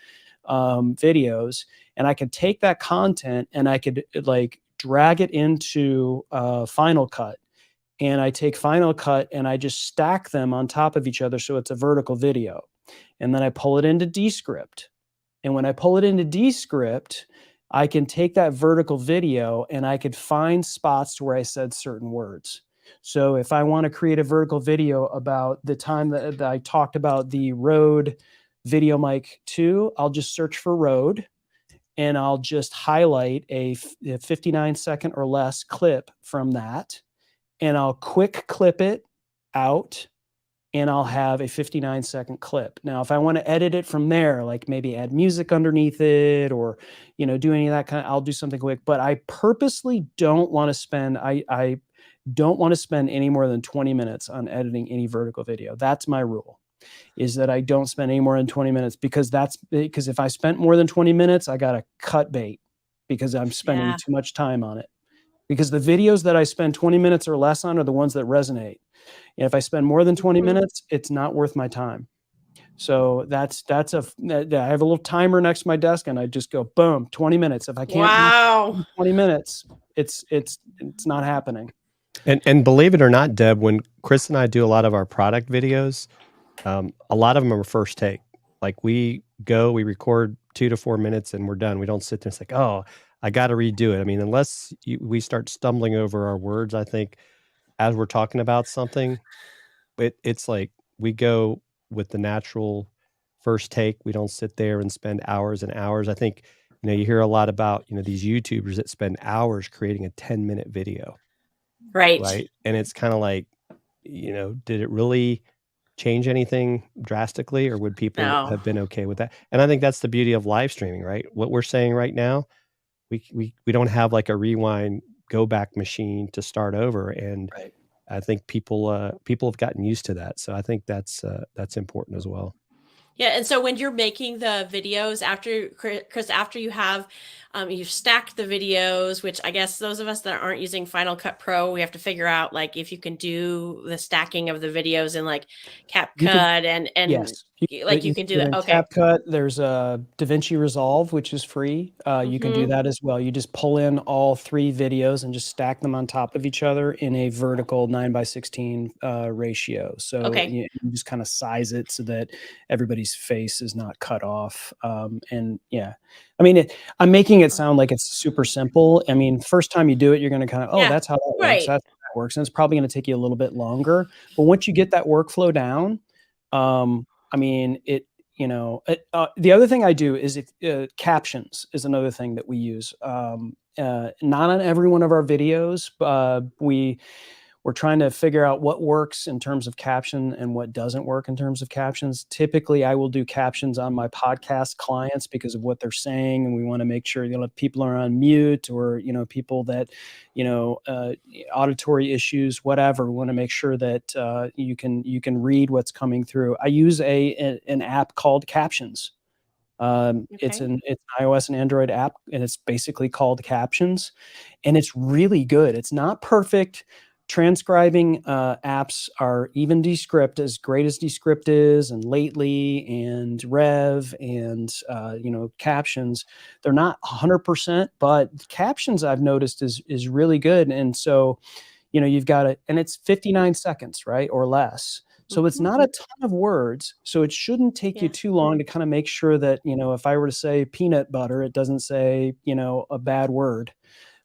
videos. And I could take that content and I could like drag it into Final Cut. And I take Final Cut and I just stack them on top of each other so it's a vertical video. And then I pull it into Descript. And when I pull it into Descript, I can take that vertical video and I could find spots to where I said certain words. So if I want to create a vertical video about the time that I talked about the Rode VideoMic 2, I'll just search for Rode and I'll just highlight a 59-second or less clip from that. And I'll quick clip it out and I'll have a 59-second clip. Now, if I want to edit it from there, like maybe add music underneath it or, do any of that kind of, I'll do something quick. But I purposely don't want to spend, I don't want to spend any more than 20 minutes on editing any vertical video. That's my rule, is that I don't spend any more than 20 minutes because if I spent more than 20 minutes, I got to cut bait because I'm spending too much time on it. Because the videos that I spend 20 minutes or less on are the ones that resonate. And if I spend more than 20 minutes, it's not worth my time. So I have a little timer next to my desk and I just go, boom, 20 minutes. If I can't 20 minutes, it's not happening. And believe it or not, Deb, when Chris and I do a lot of our product videos, a lot of them are first take. Like we record 2 to 4 minutes and we're done. We don't sit there and say, oh, I got to redo it. I mean, unless we start stumbling over our words, I think as we're talking about something, it's like we go with the natural first take. We don't sit there and spend hours and hours. I think, you hear a lot about, these YouTubers that spend hours creating a 10-minute video. Right. And it's kind of like, did it really change anything drastically, or would people have been okay with that? And I think that's the beauty of live streaming, right? What we're saying right now, we don't have like a rewind go back machine to start over. And I think people have gotten used to that. So I think that's important as well. Yeah. And so when you're making the videos after you have, you've stacked the videos, which I guess those of us that aren't using Final Cut Pro, we have to figure out like if you can do the stacking of the videos in like CapCut and yes. You can do that. Okay. CapCut, there's DaVinci Resolve, which is free. You can do that as well. You just pull in all 3 videos and just stack them on top of each other in a vertical 9:16 ratio. So you just kind of size it so that everybody's face is not cut off. And yeah, I mean, I'm making it sound like it's super simple. I mean, first time you do it, you're going to kind of, that's how that works. That's how that works. And it's probably going to take you a little bit longer. But once you get that workflow down, I mean, the other thing I do is captions is another thing that we use. Not on every one of our videos. we're trying to figure out what works in terms of caption and what doesn't work in terms of captions. Typically, I will do captions on my podcast clients because of what they're saying, and we want to make sure, you know, if people are on mute or, you know, people that, you know, auditory issues, whatever. We want to make sure that you can read what's coming through. I use an app called Captions. It's an iOS and Android app, and it's basically called Captions, and it's really good. It's not perfect. Transcribing apps are, even Descript, as great as Descript is, and Lately and Rev and you know, Captions, they're not 100%, but Captions, I've noticed, is really good. And so, you know, you've got it, and it's 59 seconds, right, or less. So it's not a ton of words, so it shouldn't take you too long to kind of make sure that, you know, if I were to say peanut butter, it doesn't say, you know, a bad word.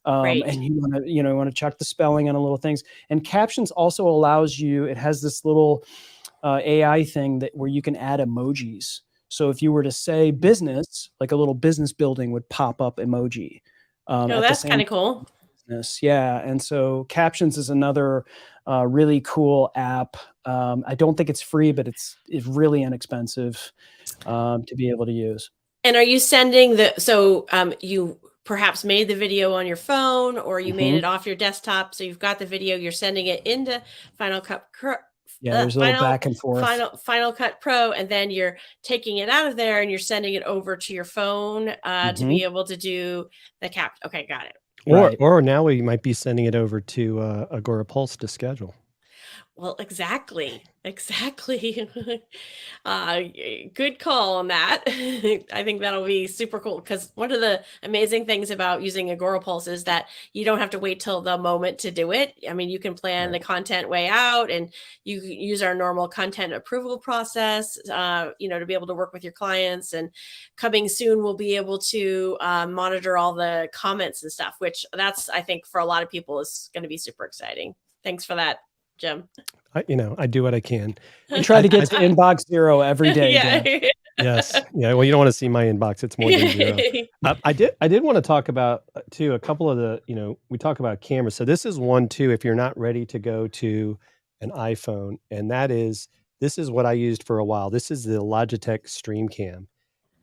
And you want to, you know, want to check the spelling on a little things. And Captions also allows you, it has this little AI thing that where you can add emojis. So if you were to say business, like a little business building would pop up emoji. Oh, that's kind of cool. Yeah. And so Captions is another really cool app. I don't think it's free, but it's really inexpensive to be able to use. And are you sending you perhaps made the video on your phone, or you made it off your desktop, so you've got the video, you're sending it into Final Cut Pro. Yeah, there's a little back and forth. Final Cut Pro, and then you're taking it out of there and you're sending it over to your phone to be able to do the cap. Okay, got it. Or now we might be sending it over to Agora Pulse to schedule. Well, exactly. Good call on that. I think that'll be super cool, because one of the amazing things about using Agora Pulse is that you don't have to wait till the moment to do it. I mean, you can plan the content way out, and you use our normal content approval process, you know, to be able to work with your clients. And coming soon, we'll be able to monitor all the comments and stuff, which I think for a lot of people is going to be super exciting. Thanks for that, Jim. I do what I can. I try to get to inbox 0 every day. Yeah. Yes. Yeah. Well, you don't want to see my inbox. It's more than 0. I did want to talk about too, a couple of the, you know, we talk about cameras. So this is one too, if you're not ready to go to an iPhone, and this is what I used for a while. This is the Logitech StreamCam.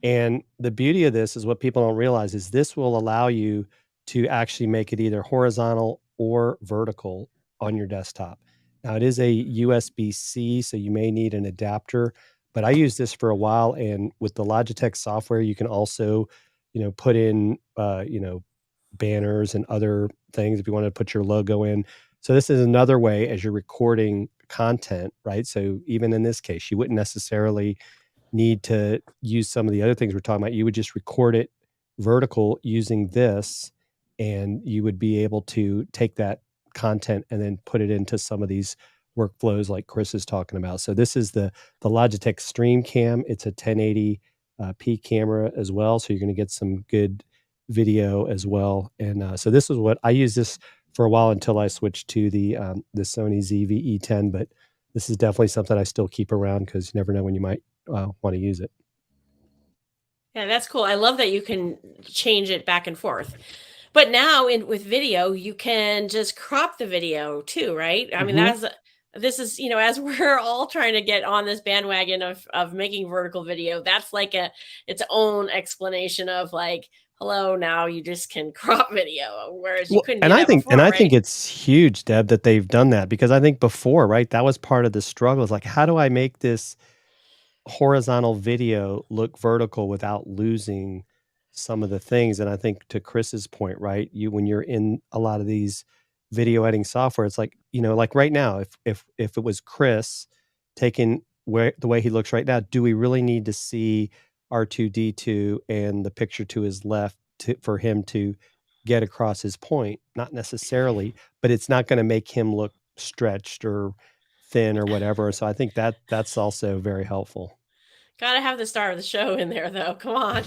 And the beauty of this is, what people don't realize is this will allow you to actually make it either horizontal or vertical on your desktop. Now, it is a USB-C, so you may need an adapter, but I used this for a while, and with the Logitech software, you can also, you know, put in, you know, banners and other things if you want to put your logo in. So this is another way as you're recording content, right? So even in this case, you wouldn't necessarily need to use some of the other things we're talking about. You would just record it vertical using this, and you would be able to take that content and then put it into some of these workflows like Chris is talking about. So this is the Logitech StreamCam. It's a 1080p camera as well, so you're going to get some good video as well. And so this is what I use this for a while until I switched to the Sony ZV-E10. But this is definitely something I still keep around, because you never know when you might want to use it. Yeah, that's cool. I love that you can change it back and forth. But now with video, you can just crop the video too, right? I mean, this is, you know, as we're all trying to get on this bandwagon of making vertical video, that's like its own explanation of like, hello, now you just can crop video, whereas you couldn't. And I think it's huge, Deb, that they've done that, because I think before, right, that was part of the struggle. Is like, how do I make this horizontal video look vertical without losing some of the things? And I think, to Chris's point, right, when you're in a lot of these video editing software, it's like, you know, like right now, if it was Chris taking the way he looks right now, do we really need to see R2D2 and the picture to his left for him to get across his point? Not necessarily, but it's not going to make him look stretched or thin or whatever. So I think that's also very helpful. Gotta have the star of the show in there, though. Come on.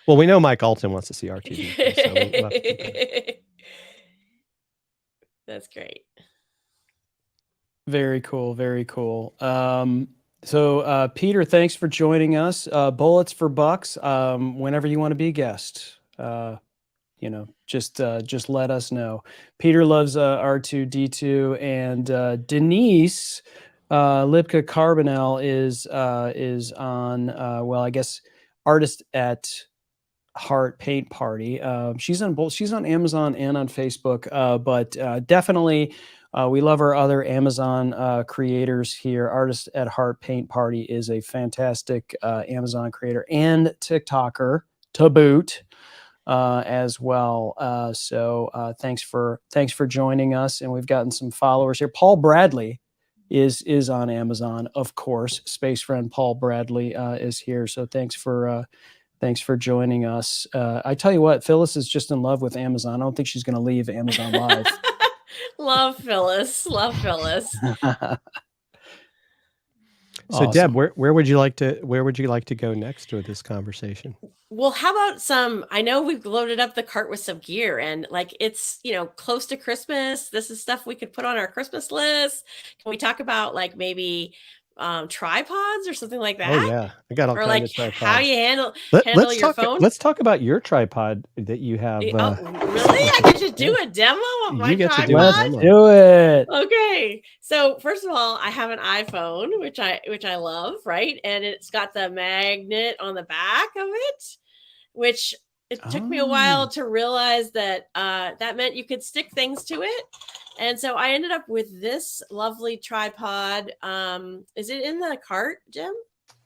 Well, we know Mike Alton wants to see R2D2. So that's great. Very cool. Very cool. So Peter, thanks for joining us. Bullets for Bucks. Whenever you want to be a guest, just let us know. Peter loves R2D2, and Denise Lipka Carbonell is on I guess Artist at Heart Paint Party. She's on both. She's on Amazon and on Facebook. But definitely, we love our other Amazon creators here. Artist at Heart Paint Party is a fantastic Amazon creator and TikToker to boot as well. So thanks for joining us. And we've gotten some followers here. Paul Bradley is on Amazon, of course. Space friend Paul Bradley is here. So thanks for joining us. I tell you what, Phyllis is just in love with Amazon. I don't think she's going to leave Amazon Live. Love Phyllis. Love Phyllis. So Awesome. Deb, where would you like to go next with this conversation? Well, how about I know we've loaded up the cart with some gear, and like it's, close to Christmas. This is stuff we could put on our Christmas list. Can we talk about like maybe tripods or something like that? Oh yeah, I got all or kinds like of tripods. how you handle let's your talk, phone. Let's talk about your tripod that you have. Oh, really? I get to do a demo of my You get to tripod? do a Let's demo. do it. Okay. So first of all, I have an iPhone, which I love, right? And it's got the magnet on the back of it, which it took me a while to realize that that meant you could stick things to it. And so I ended up with this lovely tripod. Is it in the cart, Jim?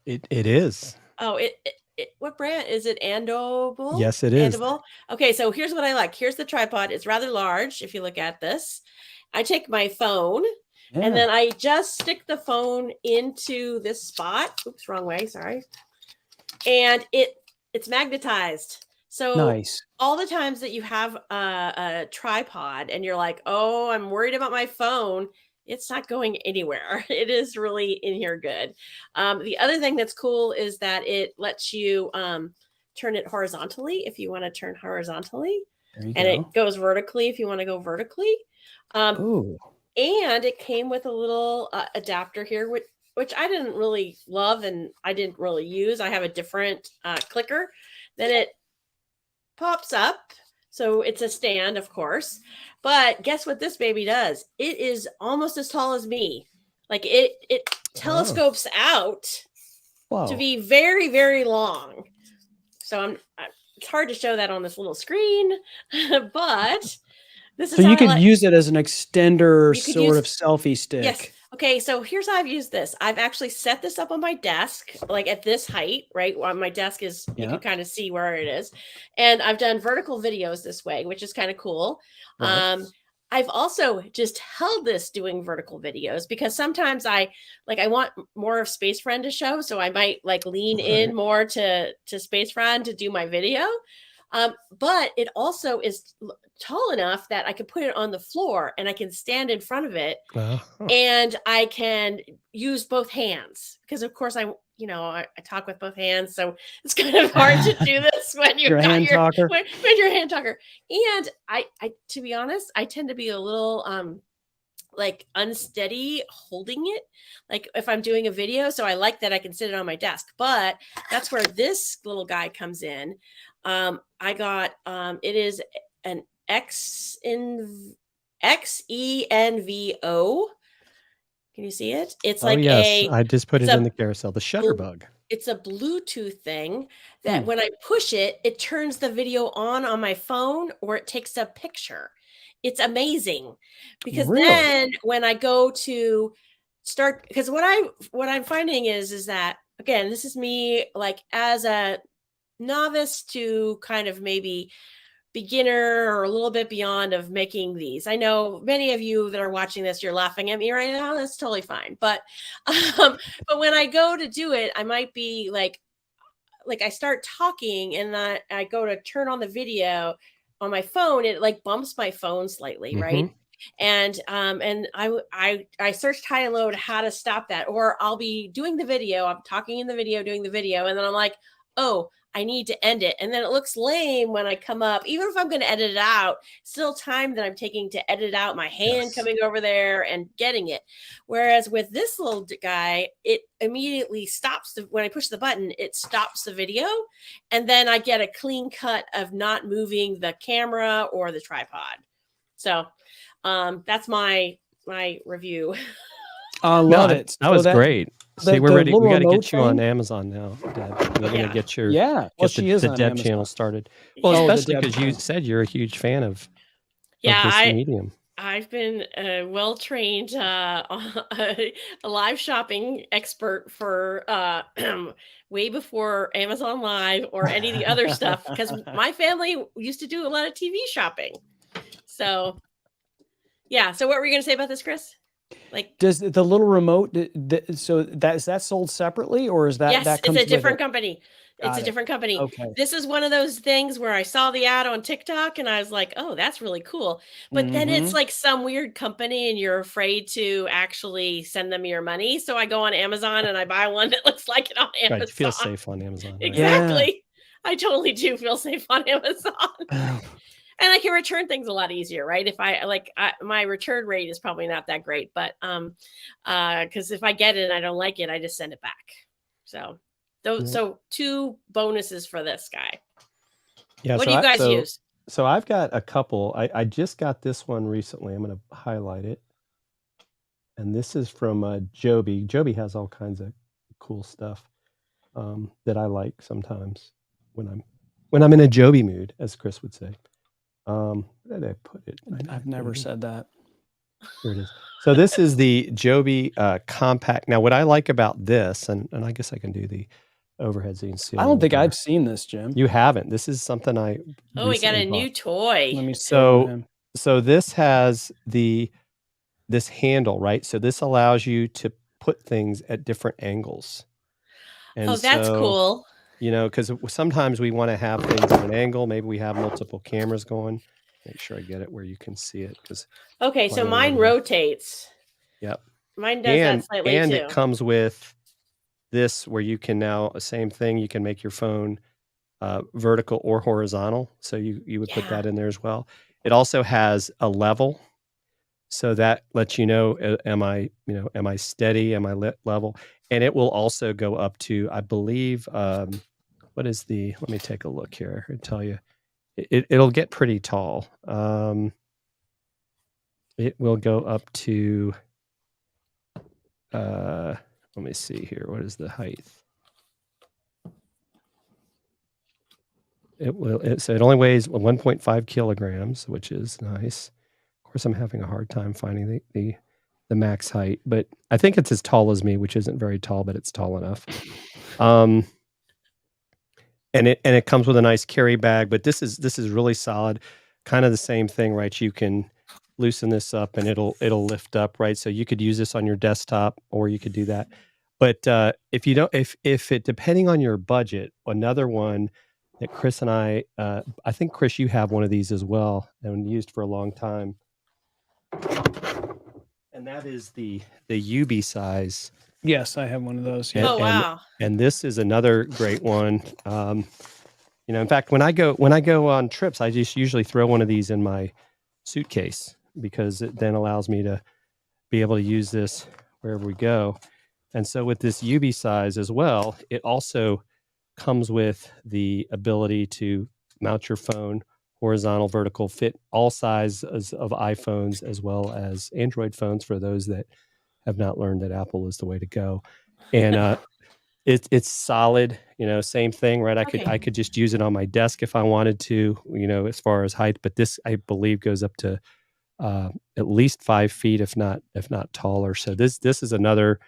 It is. Oh, it what brand is it? Andobel? Yes, it is. Andobel? Okay, so here's what I like. Here's the tripod. It's rather large. If you look at this, I take my phone and then I just stick the phone into this spot. Oops, wrong way. Sorry. And it's magnetized. So Nice. all the times that you have a tripod and you're like, oh, I'm worried about my phone, it's not going anywhere. It is really in here good. The other thing that's cool is that it lets you turn it horizontally if you want to turn horizontally. There you And go. it goes vertically if you want to go vertically. Ooh. And it came with a little adapter here, which I didn't really love and I didn't really use. I have a different clicker. Then it pops up. So it's a stand, of course. But guess what this baby does? It is almost as tall as me. Like it telescopes out Wow. to be very, very long. So it's hard to show that on this little screen, but this is So how you I could like- use it as an extender You could sort use- of selfie stick. Yes. Okay, so here's how I've used this. I've actually set this up on my desk, like at this height, right? While my desk is, you Yeah. can kind of see where it is. And I've done vertical videos this way, which is kind of cool. Right. I've also just held this doing vertical videos because sometimes I want more of Space Friend to show. So I might like lean in more to Space Friend to do my video. But it also is tall enough that I can put it on the floor and I can stand in front of it and I can use both hands because of course I talk with both hands. So it's kind of hard to do this when you're You're a hand talker. when you're a hand talker. And I to be honest, I tend to be a little like unsteady holding it, like if I'm doing a video. So I like that I can sit it on my desk, but that's where this little guy comes in. I got it is an XENVO. Can you see it? It's like I just put it it's a in the carousel. The Shutterbug. it's a Bluetooth thing that when I push it, it turns the video on my phone or it takes a picture. It's amazing because Really? then when I go to start, because what I'm finding is that, again, this is me like as a novice to kind of maybe beginner or a little bit beyond of making these. I know many of you that are watching this, you're laughing at me right now. That's totally fine. But when I go to do it, I might be like I start talking and I go to turn on the video on my phone. It like bumps my phone slightly, right? And I searched high and low to how to stop that. Or I'll be doing the video, I'm talking in the video, doing the video, and then I'm like, oh, I need to end it. And then it looks lame when I come up, even if I'm going to edit it out, still time that I'm taking to edit out, my hand coming over there and getting it. Whereas with this little guy, it immediately stops when I push the button, it stops the video. And then I get a clean cut of not moving the camera or the tripod. So that's my review. I love it. That was great. See, we're ready. We got to get you on thing? Amazon now, Deb. We're going to get your Well, she is the on Deb Amazon. channel started. Well, especially because you said you're a huge fan of this medium. I've been a well-trained a live shopping expert for way before Amazon Live or any of the other stuff, because my family used to do a lot of TV shopping. So, yeah. So what were you going to say about this, Chris? Like, does the little remote, so is that sold separately, or is that yes, that comes it's a with different it? company. It's a different company. Okay. This is one of those things where I saw the ad on TikTok and I was like, oh, that's really cool. But then it's like some weird company and you're afraid to actually send them your money. So I go on Amazon and I buy one that looks like it on Amazon. Right, feel safe on Amazon. Right? Exactly. Yeah. I totally do feel safe on Amazon. And I can return things a lot easier, right? If my return rate is probably not that great, but because if I get it and I don't like it, I just send it back. So so 2 bonuses for this guy. Yeah. What do you guys use? So I've got a couple. I just got this one recently. I'm going to highlight it, and this is from Joby. Joby has all kinds of cool stuff that I like sometimes when I'm in a Joby mood, as Chris would say. Where did I put it? I've never said that. Here it is. So this is the Joby Compact. Now, what I like about this, and I guess I can do the overhead so you can see. I don't think I've seen this, Jim. You haven't. This is something I. Oh, we got a new toy. Let me see. So this has this handle, right? So this allows you to put things at different angles. And that's cool. You know, because sometimes we want to have things at an angle. Maybe we have multiple cameras going. Make sure I get it where you can see it. Okay, so mine rotates. Yep. Mine does that slightly and too. It comes with this where you can now, same thing, you can make your phone vertical or horizontal. So you would put that in there as well. It also has a level. So that lets you know, am I steady? Am I level? And it will also go up to, I believe, let me take a look here and tell you. It'll get pretty tall. It will go up to, let me see here. What is the height? So it only weighs 1.5 kilograms, which is nice. Of course, I'm having a hard time finding the max height, but I think it's as tall as me, which isn't very tall, but it's tall enough. And it comes with a nice carry bag, but this is really solid. Kind of the same thing, right? You can loosen this up and it'll lift up, right? So you could use this on your desktop, or you could do that. But if it depending on your budget, another one that Chris and I think Chris, you have one of these as well and used for a long time. And that is the UB size. Yes, I have one of those. Yeah. Wow! And this is another great one. In fact, when I go on trips, I just usually throw one of these in my suitcase because it then allows me to be able to use this wherever we go. And so with this UB size as well, it also comes with the ability to mount your phone horizontal, vertical, fit all sizes of iPhones as well as Android phones for those that have not learned that Apple is the way to go. And it's solid, same thing, right? I could just use it on my desk if I wanted to, as far as height, but this I believe goes up to at least 5 feet, if not taller. So this is another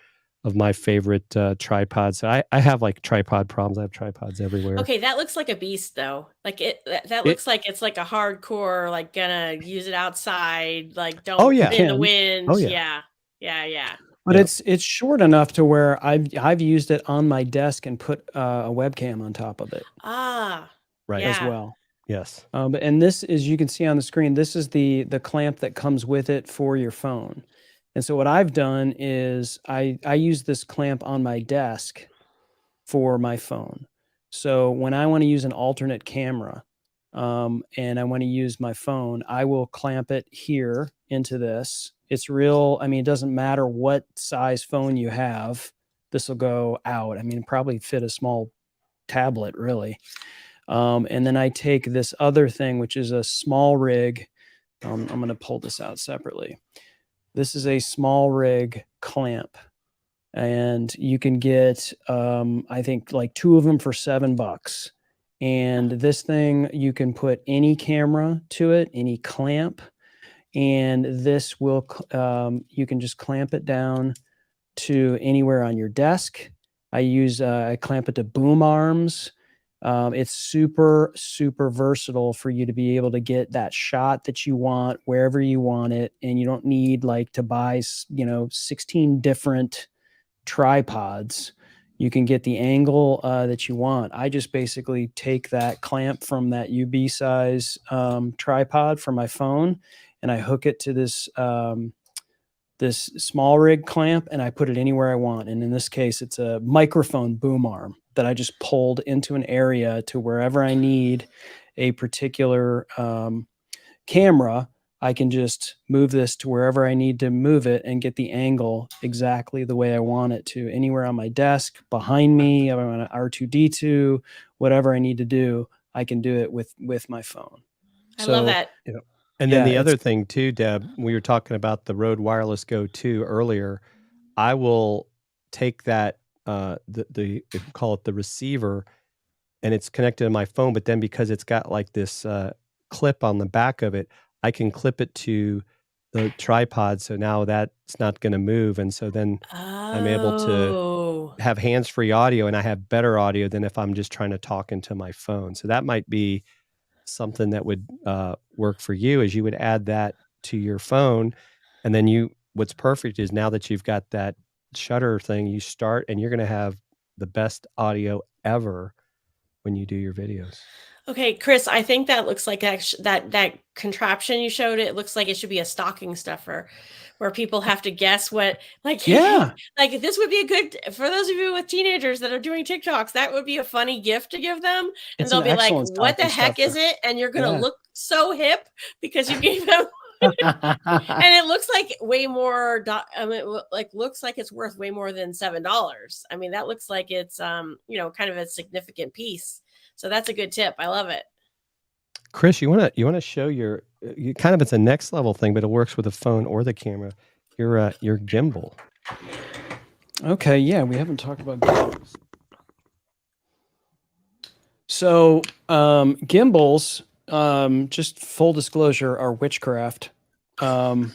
of my favorite tripods. So I have like tripod problems. I have tripods everywhere. Okay, that looks like a beast though. Like that looks like it's like a hardcore, like gonna use it outside, like don't in the wind. Oh yeah. Yeah. But it's short enough to where I've used it on my desk and put a webcam on top of it. Right. As well. Yes. And this is, you can see on the screen, this is the clamp that comes with it for your phone. And so what I've done is I use this clamp on my desk for my phone. So when I want to use an alternate camera, and I want to use my phone, I will clamp it here into this. It's real. I mean, it doesn't matter what size phone you have. This will go out. I mean, probably fit a small tablet, really. And then I take this other thing, which is a small rig. I'm going to pull this out separately. This is a small rig clamp, and you can get, I think, like 2 of them for $7. And this thing, you can put any camera to it, any clamp, and this will, you can just clamp it down to anywhere on your desk. I clamp it to boom arms. It's super, super versatile for you to be able to get that shot that you want wherever you want it. And you don't need like to buy, 16 different tripods. You can get the angle that you want. I just basically take that clamp from that UB size tripod for my phone, and I hook it to this this small rig clamp, and I put it anywhere I want. And in this case, it's a microphone boom arm that I just pulled into an area to wherever I need a particular camera. I can just move this to wherever I need to move it and get the angle exactly the way I want it to. Anywhere on my desk, behind me, I'm on an R2D2, whatever I need to do, I can do it with my phone. I love that. And then the other thing too, Deb, we were talking about the Rode Wireless Go 2 earlier. I will take that, they call it the receiver, and it's connected to my phone, but then because it's got like this clip on the back of it, I can clip it to the tripod. So now that's not going to move. And so then I'm able to have hands-free audio, and I have better audio than if I'm just trying to talk into my phone. So that might be something that would work for you, is you would add that to your phone. And then what's perfect is now that you've got that shutter thing, you start and you're going to have the best audio ever when you do your videos. Okay, Chris, I think that looks like that contraption you showed. It looks like it should be a stocking stuffer, where people have to guess what. Like, yeah, like this would be a good for those of you with teenagers that are doing TikToks. That would be a funny gift to give them, and they'll be like, "What the heck is it?" And you're gonna look so hip because you gave them. And it looks like way more. I mean, looks like it's worth way more than $7. I mean, that looks like it's kind of a significant piece. So that's a good tip. I love it. Chris, you want to show it's a next level thing, but it works with the phone or the camera. Your gimbal. Okay, yeah, we haven't talked about gimbals. So gimbals, just full disclosure, are witchcraft. But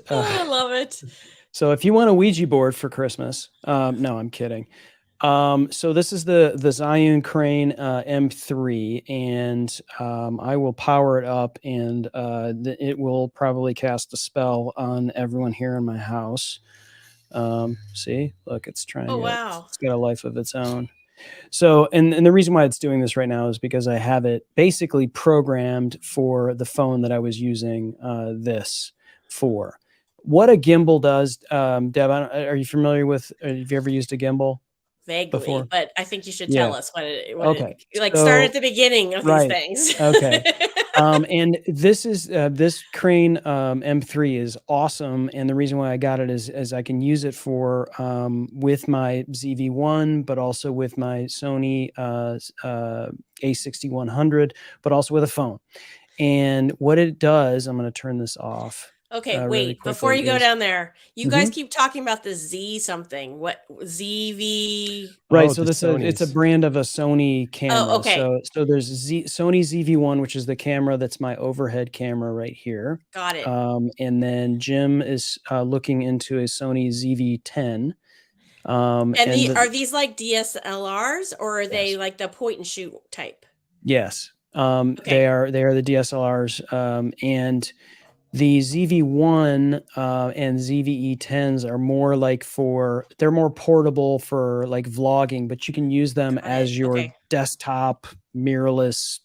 I love it. So if you want a Ouija board for Christmas, no, I'm kidding. So this is the Zhiyun Crane M3, and I will power it up, and it will probably cast a spell on everyone here in my house. See, look, it's trying. Oh, wow. It's got a life of its own. So, and the reason why it's doing this right now is because I have it basically programmed for the phone that I was using this for. What a gimbal does, Deb, are you familiar with, have you ever used a gimbal? Vaguely, before? But I think you should tell us what okay. Start at the beginning of these things. Okay. And this is this Crane M3 is awesome, and the reason why I got it is I can use it for with my ZV-1, but also with my Sony A6100, but also with a phone. And what it does, I'm going to turn this off. Okay, really wait, before you go down there, you guys keep talking about the Z something. What ZV? Right, so it's a brand of a Sony camera. Oh, okay. So there's Sony ZV-1, which is the camera that's my overhead camera right here. Got it. And then Jim is looking into a Sony ZV-10. Are these like DSLRs, or are they like the point and shoot type? Yes. Okay. They are the DSLRs, and the ZV-1 and ZV-E10s are more like they're more portable for like vlogging, but you can use them as your desktop mirrorless,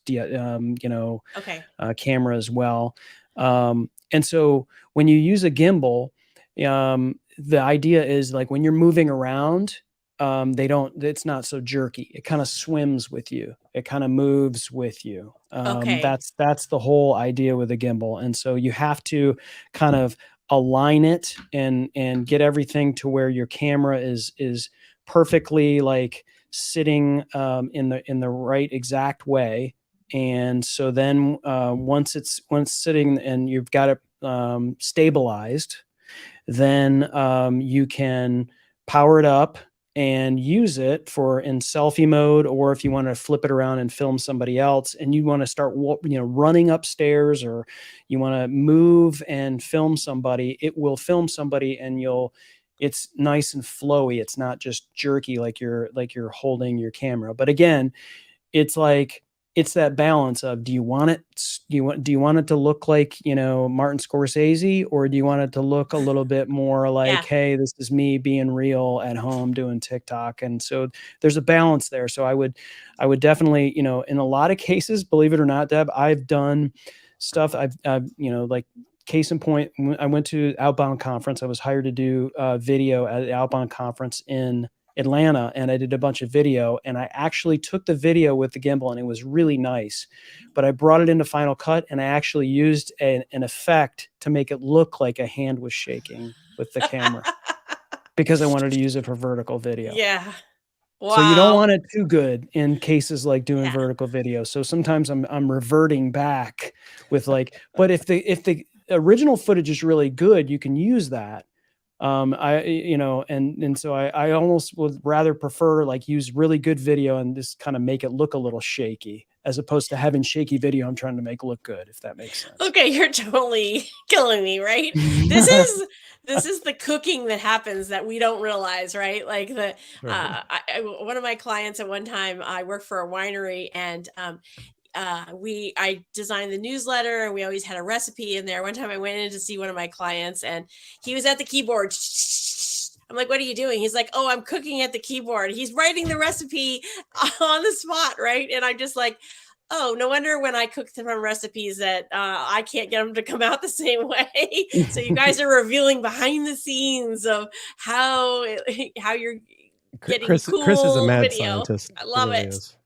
camera as well. And so when you use a gimbal, the idea is like when you're moving around, it's not so jerky. It kind of swims with you. It kind of moves with you. Okay. That's the whole idea with a gimbal. And so you have to kind of align it and get everything to where your camera is perfectly like sitting in the right exact way. And so then once sitting and you've got it stabilized, then you can power it up and use it in selfie mode, or if you want to flip it around and film somebody else and you want to start running upstairs, or you want to move and film somebody, it will film somebody, and it's nice and flowy. It's not just jerky like you're holding your camera. But again, it's that balance of, do you want it to look like, Martin Scorsese, or do you want it to look a little bit more like, hey, this is me being real at home doing TikTok? And so there's a balance there. So I would definitely, in a lot of cases, believe it or not, Deb, I've done stuff. I've like case in point, I went to Outbound Conference. I was hired to do video at the Outbound Conference in Atlanta, and I did a bunch of video, and I actually took the video with the gimbal, and it was really nice, but I brought it into Final Cut, and I actually used an effect to make it look like a hand was shaking with the camera because I wanted to use it for vertical video. Yeah. Wow. So you don't want it too good in cases like doing vertical video. So sometimes I'm reverting back with but if the original footage is really good, you can use that. So I almost would rather prefer use really good video and just kind of make it look a little shaky, as opposed to having shaky video I'm trying to make look good, if that makes sense. Okay, you're totally killing me, right? This is the cooking that happens that we don't realize, right? Like one of my clients at one time, I worked for a winery, and I designed the newsletter, and we always had a recipe in there. One time I went in to see one of my clients, and he was at the keyboard. I'm like, what are you doing? He's like, oh, I'm cooking at the keyboard. He's writing the recipe on the spot, right? And I'm just like, oh, no wonder when I cook from recipes that I can't get them to come out the same way. So you guys are revealing behind the scenes of how you're getting Chris cool is a mad video. scientist. I love really it. is.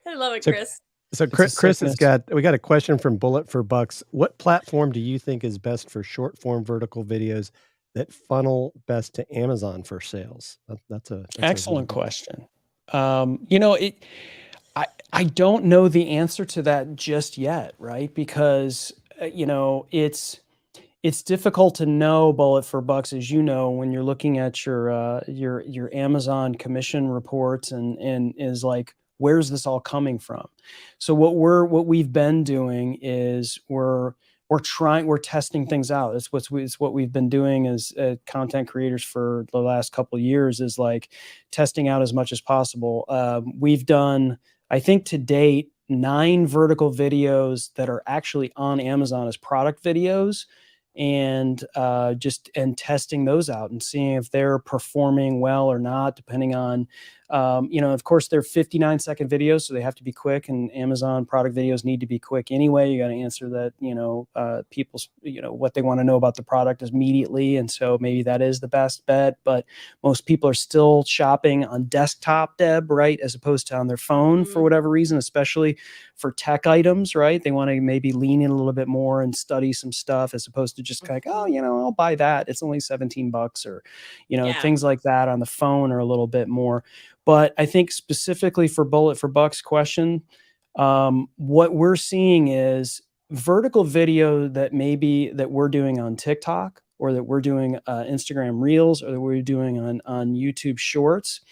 I love it, Chris. So Chris we got a question from Bullet for Bucks. What platform do you think is best for short form vertical videos that funnel best to Amazon for sales? That's excellent question. I don't know the answer to that just yet, right? Because it's difficult to know, Bullet for Bucks, as you know, when you're looking at your Amazon commission reports and is like, where's this all coming from? So what we've been doing is we're testing things out. It's what we've been doing as content creators for the last couple of years, is like testing out as much as possible. We've done, I think to date, 9 vertical videos that are actually on Amazon as product videos, and testing those out and seeing if they're performing well or not, depending on, of course, they're 59-second videos, so they have to be quick, and Amazon product videos need to be quick anyway. You got to answer that, people's, what they want to know about the product immediately. And so maybe that is the best bet, but most people are still shopping on desktop, Deb, right? As opposed to on their phone for whatever reason, especially for tech items, right? They want to maybe lean in a little bit more and study some stuff, as opposed to just like, oh, I'll buy that. It's only $17, or, things like that on the phone are a little bit more. But I think specifically for Bullet for Bucks question, what we're seeing is vertical video that we're doing on TikTok, or that we're doing Instagram Reels, or that we're doing on YouTube Shorts.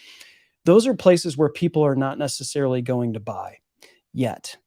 Those are places where people are not necessarily going to buy yet.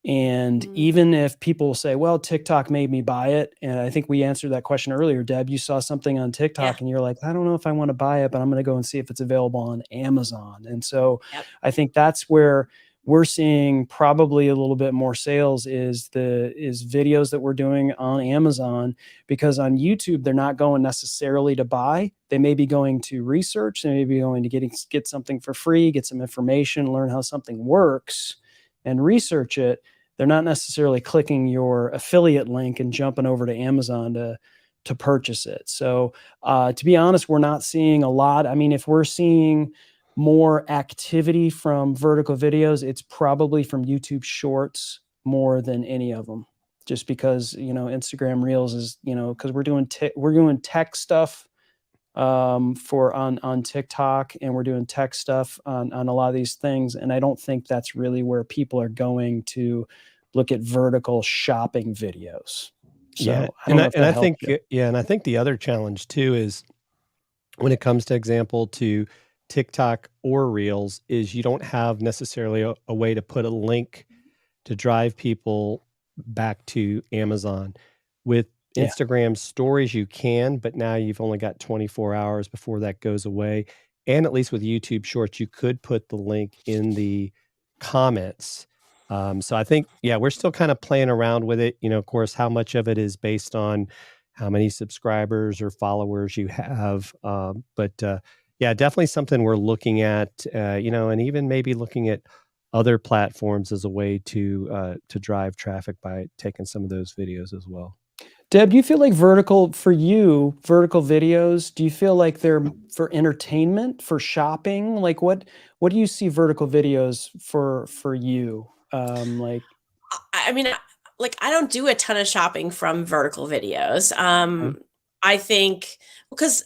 And even if people say, well, TikTok made me buy it. And I think we answered that question earlier, Deb. You saw something on TikTok and you're like, I don't know if I want to buy it, but I'm going to go and see if it's available on Amazon. And so I think that's where we're seeing probably a little bit more sales is videos that we're doing on Amazon, because on YouTube, they're not going necessarily to buy. They may be going to research. They may be going to get something for free, get some information, learn how something works, and research it. They're not necessarily clicking your affiliate link and jumping over to Amazon to purchase it. So to be honest, we're not seeing a lot. I mean, if we're seeing more activity from vertical videos, it's probably from YouTube Shorts more than any of them. Just because, Instagram Reels is, because we're doing tech stuff for on TikTok, and we're doing tech stuff on a lot of these things, and I don't think that's really where people are going to look at vertical shopping videos. So I think the other challenge too is when it comes to example to TikTok or Reels is you don't have necessarily a way to put a link to drive people back to Amazon. With Instagram stories, you can, but now you've only got 24 hours before that goes away. And at least with YouTube Shorts, you could put the link in the comments. So I think, we're still kind of playing around with it. Of course, how much of it is based on how many subscribers or followers you have. But definitely something we're looking at, and even maybe looking at other platforms as a way to drive traffic by taking some of those videos as well. Deb, do you feel like vertical videos, do you feel like they're for entertainment, for shopping? Like what do you see vertical videos for you? I mean, like I don't do a ton of shopping from vertical videos. I think because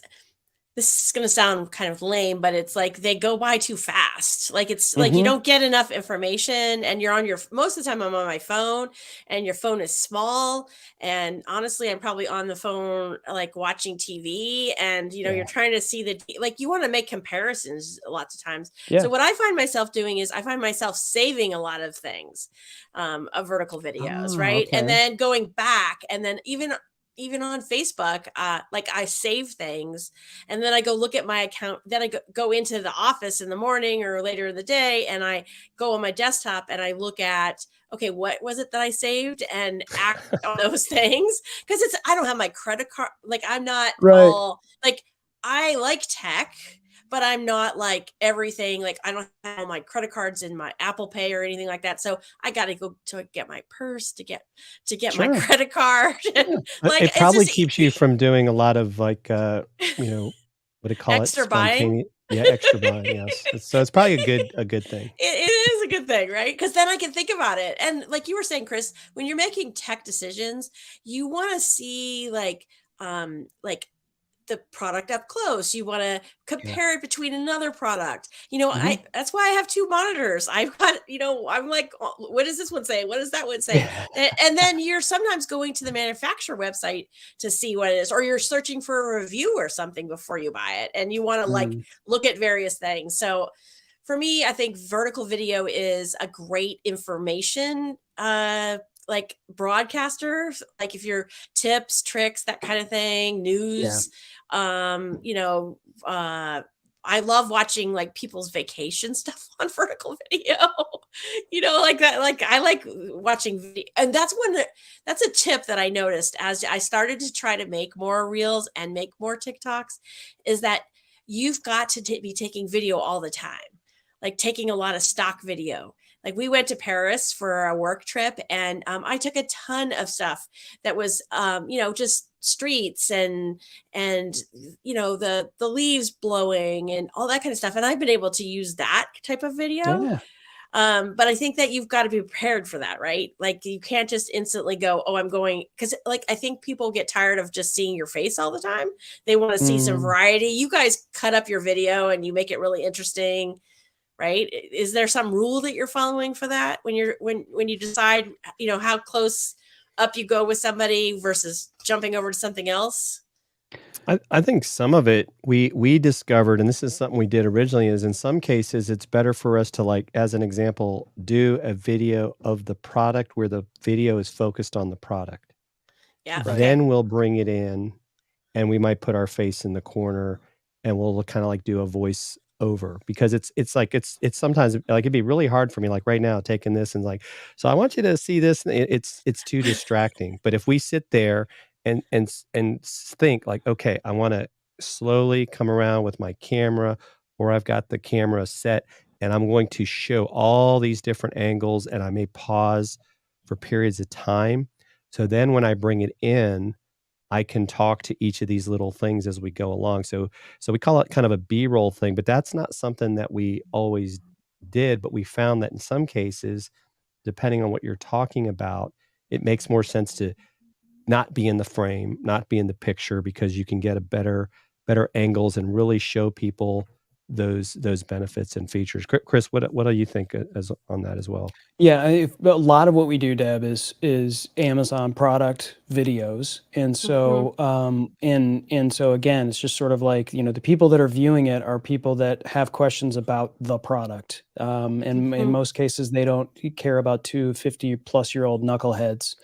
this is going to sound kind of lame, but it's like they go by too fast. Like it's like you don't get enough information, and you're on most of the time I'm on my phone, and your phone is small. And honestly, I'm probably on the phone, like watching TV, and you're trying to see you want to make comparisons lots of times. Yeah. So what I find myself doing is I find myself saving a lot of things, of vertical videos, right? Okay. And then going back, and then even on Facebook, like I save things, and then I go look at my account. Then I go into the office in the morning or later in the day, and I go on my desktop and I look at, okay, what was it that I saved, and act on those things. Because I don't have my credit card. Like I'm not all like, I like tech, but I'm not like everything. Like I don't have all my credit cards in my Apple Pay or anything like that. So I got to go to get my purse to get my credit card. Like it probably keeps you from doing a lot of like, what do you call extra buying? Extra buying. Yes. So it's probably a good thing. It is a good thing, right? Because then I can think about it. And like you were saying, Chris, when you're making tech decisions, you want to see like the product up close. You want to compare it between another product. That's why I have two monitors. I've got, I'm like, what does this one say? What does that one say? And then you're sometimes going to the manufacturer website to see what it is, or you're searching for a review or something before you buy it. And you want to like look at various things. So for me, I think vertical video is a great information, like broadcaster, like if you're tips, tricks, that kind of thing, news. I love watching like people's vacation stuff on vertical video, like that. Like I like watching video, and that's a tip that I noticed as I started to try to make more reels and make more TikToks, is that you've got to be taking video all the time, like taking a lot of stock video. Like we went to Paris for a work trip, and I took a ton of stuff that was, just streets and the leaves blowing and all that kind of stuff. And I've been able to use that type of video. Yeah. But I think that you've got to be prepared for that, right? Like you can't just instantly go, oh, I'm going, because like I think people get tired of just seeing your face all the time. They want to see some variety. You guys cut up your video and you make it really interesting. Right? Is there some rule that you're following for that when you decide, how close up you go with somebody versus jumping over to something else? I think some of it we discovered, and this is something we did originally, is in some cases it's better for us to, like, as an example, do a video of the product where the video is focused on the product. Yeah. Okay. Then we'll bring it in, and we might put our face in the corner, and we'll kind of like do a voice over, because it's sometimes like it'd be really hard for me, like right now taking this and like, so I want you to see this, and it's too distracting. But if we sit there and think like, okay, I want to slowly come around with my camera, or I've got the camera set and I'm going to show all these different angles, and I may pause for periods of time. So then when I bring it in, I can talk to each of these little things as we go along. So we call it kind of a B-roll thing, but that's not something that we always did. But we found that in some cases, depending on what you're talking about, it makes more sense to not be in the frame, not be in the picture, because you can get a better angles and really show people those benefits and features. Chris, what do you think as on that as well? Yeah, a lot of what we do, Deb, is Amazon product videos, and so and so again, it's just sort of like, the people that are viewing it are people that have questions about the product, and in most cases they don't care about two 50-plus-year-old knuckleheads.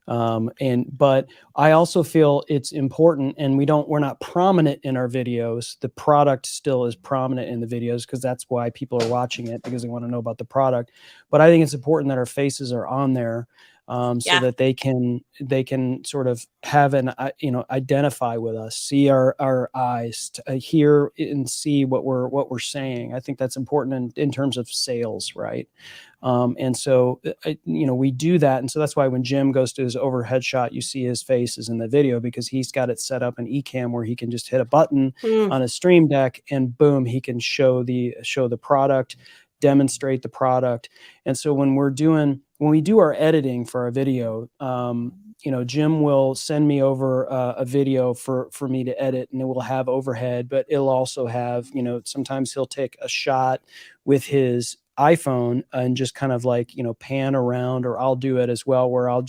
But I also feel it's important, and we're not prominent in our videos. The product still is prominent in the videos because that's why people are watching it, because they want to know about the product. But I think it's important that our faces are on there, so that they can sort of have identify with us, see our eyes, hear and see what we're saying. I think that's important in terms of sales, right? And so, we do that. And so that's why when Jim goes to his overhead shot, you see his face is in the video, because he's got it set up in Ecamm where he can just hit a button on his Stream Deck and boom, he can show the product, demonstrate the product. And so when we do our editing for our video, Jim will send me over a video for me to edit, and it will have overhead, but it'll also have, sometimes he'll take a shot with his iPhone and just kind of like, pan around, or I'll do it as well, where I'll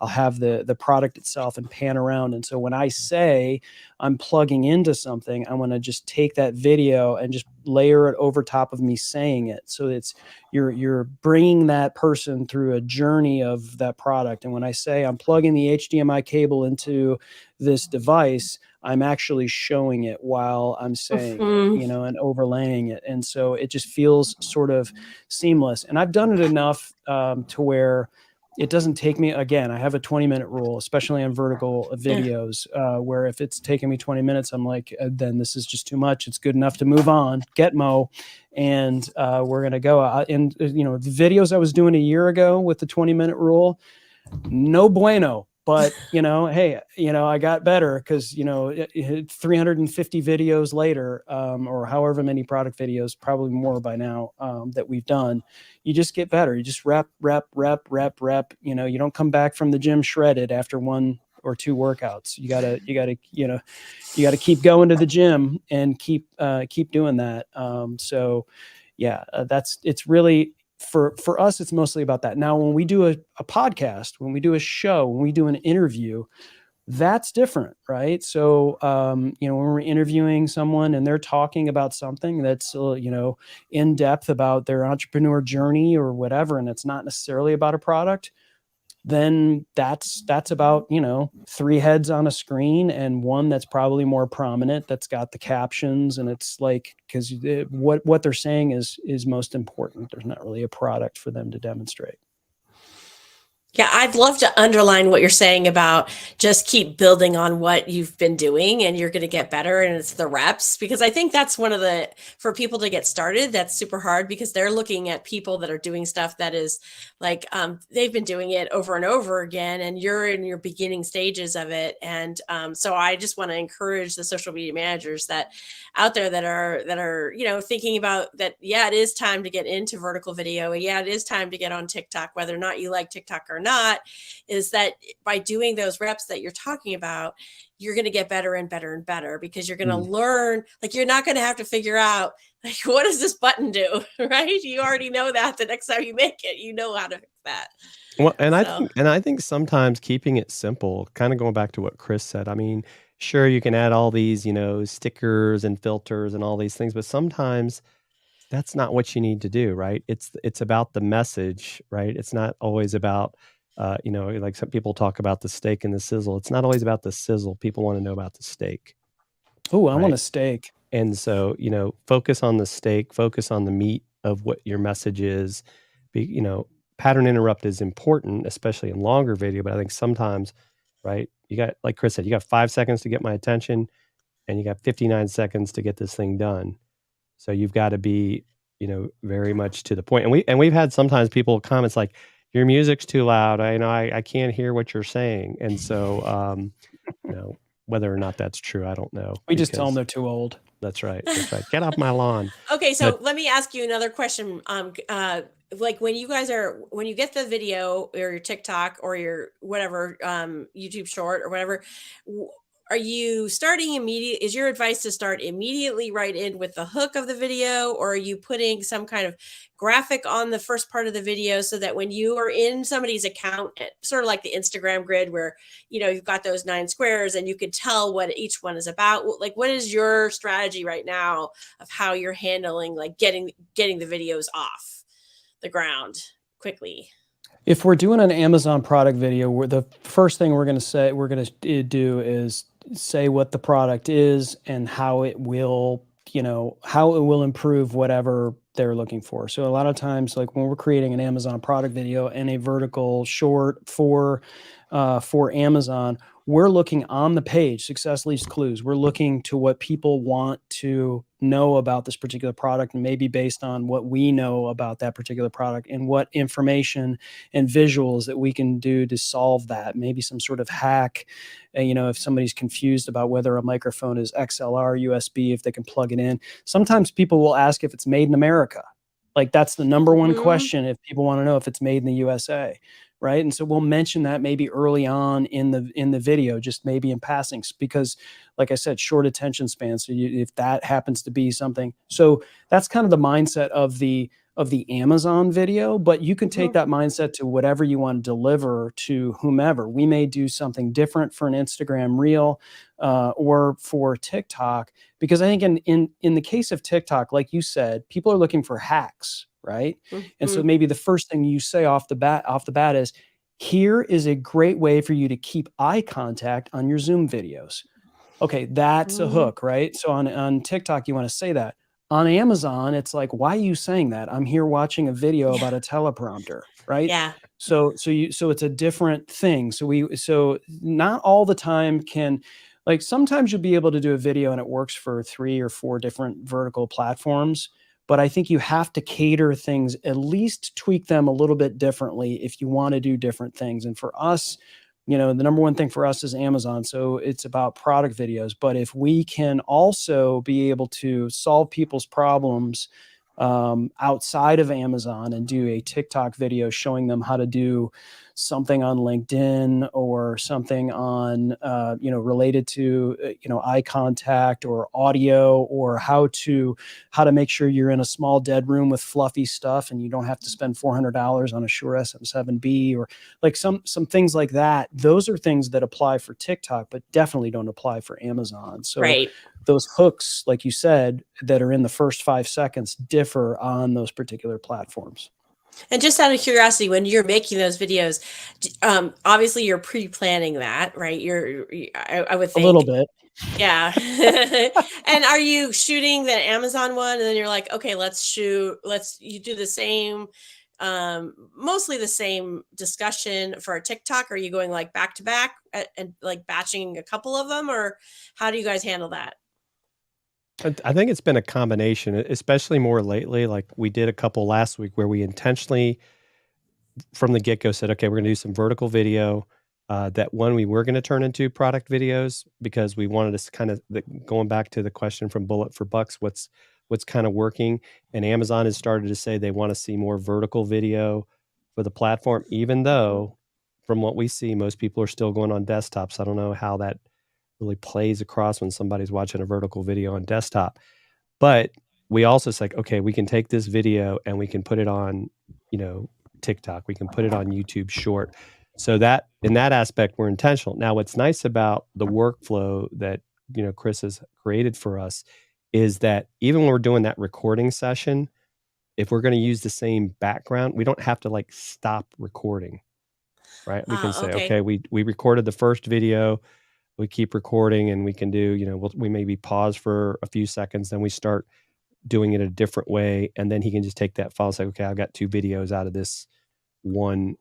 have the product itself and pan around. And so when I say I'm plugging into something, I want to just take that video and just layer it over top of me saying it. So you're bringing that person through a journey of that product. And when I say I'm plugging the HDMI cable into this device, I'm actually showing it while I'm saying it, and overlaying it. And so it just feels sort of seamless. And I've done it enough to where it doesn't take me, again, I have a 20-minute rule, especially on vertical videos, where if it's taking me 20 minutes, I'm like, then this is just too much. It's good enough to move on, Getmo, and we're going to go. And, the videos I was doing a year ago with the 20-minute rule, no bueno. But, hey, I got better because, 350 videos later, or however many product videos, probably more by now, that we've done, you just get better. You just rep. You don't come back from the gym shredded after one or two workouts. You gotta keep going to the gym and keep doing that. It's really, for us, it's mostly about that. Now, when we do a podcast, when we do a show, when we do an interview, that's different, right? So, when we're interviewing someone and they're talking about something that's, in depth about their entrepreneur journey or whatever, and it's not necessarily about a product, then that's about, three heads on a screen and one that's probably more prominent, that's got the captions, and it's like, because what they're saying is most important. There's not really a product for them to demonstrate. Yeah, I'd love to underline what you're saying about just keep building on what you've been doing and you're going to get better, and it's the reps, because I think that's for people to get started, that's super hard, because they're looking at people that are doing stuff that is like, they've been doing it over and over again, and you're in your beginning stages of it. And so I just want to encourage the social media managers that out there that are, thinking about that. Yeah, it is time to get into vertical video. Yeah, it is time to get on TikTok, whether or not you like TikTok or not, is that by doing those reps that you're talking about, you're going to get better and better and better, because you're going to learn, like, you're not going to have to figure out, like, what does this button do? Right? You already know that the next time you make it, you know how to fix that. Well, I think sometimes keeping it simple, kind of going back to what Chris said. I mean, sure, you can add all these, stickers and filters and all these things, but sometimes that's not what you need to do, right? It's about the message, right? It's not always about, like some people talk about the steak and the sizzle. It's not always about the sizzle. People want to know about the steak. Oh, I want a steak. And so, focus on the steak, focus on the meat of what your message is. Pattern interrupt is important, especially in longer video, but I think sometimes, right, you got, like Chris said, you got 5 seconds to get my attention and you got 59 seconds to get this thing done. So you've got to be, very much to the point. And we've had sometimes people comments like, your music's too loud. I can't hear what you're saying. And so, know, whether or not that's true, I don't know. We just tell them they're too old. That's right. That's right. Get off my lawn. Okay, so let me ask you another question. Like when you get the video or your TikTok or your whatever YouTube short or whatever, are you starting immediate? Is your advice to start immediately right in with the hook of the video, or are you putting some kind of graphic on the first part of the video so that when you are in somebody's account, sort of like the Instagram grid where, you know, you've got those 9 squares and you can tell what each one is about? Like, what is your strategy right now of how you're handling like getting the videos off the ground quickly? If we're doing an Amazon product video, the first thing we're going to do is say what the product is and how it will, improve whatever they're looking for. So a lot of times, like when we're creating an Amazon product video and a vertical short for Amazon, we're looking on the page, Success Leaves Clues. We're looking to what people want to know about this particular product, and maybe based on what we know about that particular product and what information and visuals that we can do to solve that. Maybe some sort of hack, if somebody's confused about whether a microphone is XLR, USB, if they can plug it in. Sometimes people will ask if it's made in America. Like that's the number one question if people want to know if it's made in the USA. Right. And so we'll mention that maybe early on in the video, just maybe in passing, because like I said, short attention span. So if that happens to be something, so that's kind of the mindset of the Amazon video, but you can take that mindset to whatever you want to deliver to whomever. We may do something different for an Instagram reel or for TikTok, because I think in the case of TikTok, like you said, people are looking for hacks. Right. And so maybe the first thing you say off the bat is, here is a great way for you to keep eye contact on your Zoom videos. Okay. That's a hook, right? So on TikTok, you want to say that. On Amazon, it's like, why are you saying that? I'm here watching a video about a teleprompter. Right. Yeah. So it's a different thing. So not all the time like sometimes you'll be able to do a video and it works for 3 or 4 different vertical platforms. But I think you have to cater things, at least tweak them a little bit differently if you want to do different things. And for us, the number one thing for us is Amazon. So it's about product videos. But if we can also be able to solve people's problems outside of Amazon and do a TikTok video showing them how to do something on LinkedIn or something on, related to, eye contact or audio, or how to make sure you're in a small dead room with fluffy stuff and you don't have to spend $400 on a Shure SM7B, or like some things like that. Those are things that apply for TikTok, but definitely don't apply for Amazon. So those hooks, like you said, that are in the first 5 seconds differ on those particular platforms. And just out of curiosity, when you're making those videos, obviously you're pre-planning that, right? I would think a little bit. Yeah. And are you shooting the Amazon one, and then you're like, okay, you do the same, mostly the same discussion for a TikTok? Are you going like back to back and like batching a couple of them, or how do you guys handle that? I think it's been a combination, especially more lately. Like we did a couple last week where we intentionally, from the get-go, said, okay, we're going to do some vertical video. That one we were going to turn into product videos, because we wanted to kind of, going back to the question from Bullet for Bucks, what's kind of working. And Amazon has started to say they want to see more vertical video for the platform, even though from what we see, most people are still going on desktops. I don't know how that really plays across when somebody's watching a vertical video on desktop. But we also say, okay, we can take this video and we can put it on, TikTok. We can put it on YouTube Short. So that in that aspect, we're intentional. Now, what's nice about the workflow that, Chris has created for us is that even when we're doing that recording session, if we're going to use the same background, we don't have to like stop recording, right? We can say, okay, we recorded the first video, we keep recording, and we can do, we maybe pause for a few seconds, then we start doing it a different way. And then he can just take that file and say, okay, I've got 2 videos out of this one,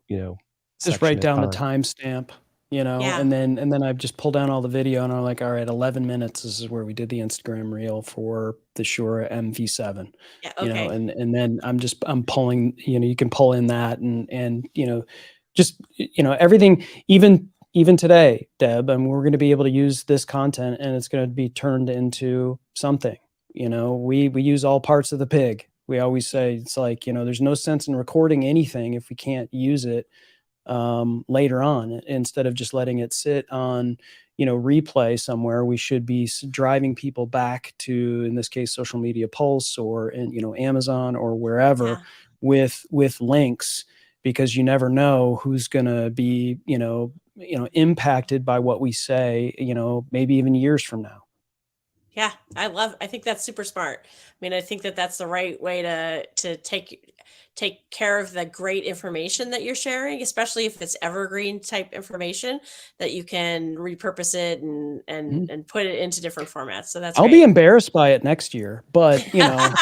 just write down the timestamp, and then I just pull down all the video and I'm like, all right, 11 minutes. This is where we did the Instagram reel for the Shure MV7, and then I'm pulling, you can pull in that and, just, everything, even even today, Deb, and we're going to be able to use this content and it's going to be turned into something. You know, we use all parts of the pig. We always say it's like, you know, there's no sense in recording anything if we can't use it later on, instead of just letting it sit on, you know, replay somewhere. We should be driving people back to, in this case, Social Media Pulse or, you know, Amazon or wherever with links, because you never know who's going to be, you know, impacted by what we say, you know, maybe even years from now. Yeah, I think that's super smart. I mean, I think that that's the right way to take care of the great information that you're sharing, especially if it's evergreen type information that you can repurpose it and put it into different formats. So that's I'll great. be embarrassed by it next year, but you know,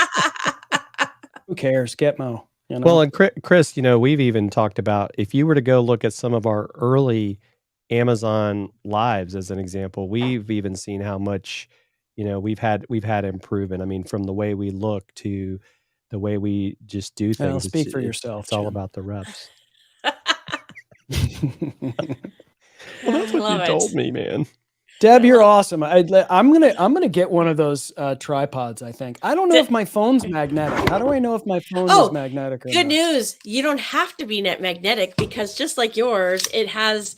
who cares? Gitmo. You know? Well, and Chris, you know, we've even talked about, if you were to go look at some of our early Amazon lives as an example, we've even seen how much, you know, we've had improvement. I mean, from the way we look to the way we just do things. Well, speak for yourself. It's all about the reps. Well, that's what you told me, man. Deb, you're awesome. I'm gonna get one of those tripods. I think. I don't know if my phone's magnetic. How do I know if my phone is magnetic? Or Good not? news! You don't have to be net magnetic, because just like yours, it has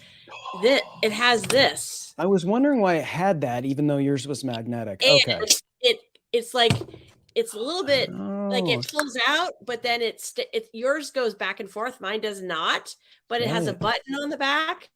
this. It has this. I was wondering why it had that, even though yours was magnetic. And Okay. It's like, it's a little bit like it pulls out, but then yours goes back and forth. Mine does not, but it has a button on the back.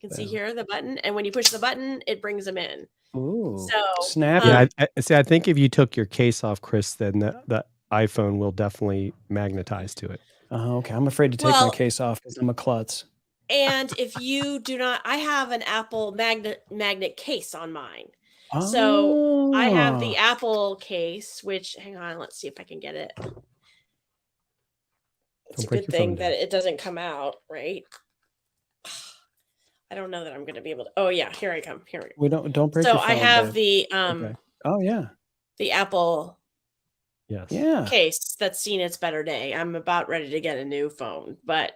You can see here the button, and when you push the button, it brings them in. Ooh, so snap. Yeah, I think if you took your case off, Chris, then the iPhone will definitely magnetize to it. Okay, I'm afraid to take my case off because I'm a klutz. And if you do not, I have an Apple magnet case on mine. So I have the Apple case, which, hang on, let's see if I can get it. It's a good thing that it doesn't come out, right? I don't know that I'm going to be able to. Oh yeah, here I come. Here we go. Don't break. So your phone, I have Dave. the Okay. Oh yeah, the Apple case that's seen its better day. I'm about ready to get a new phone, but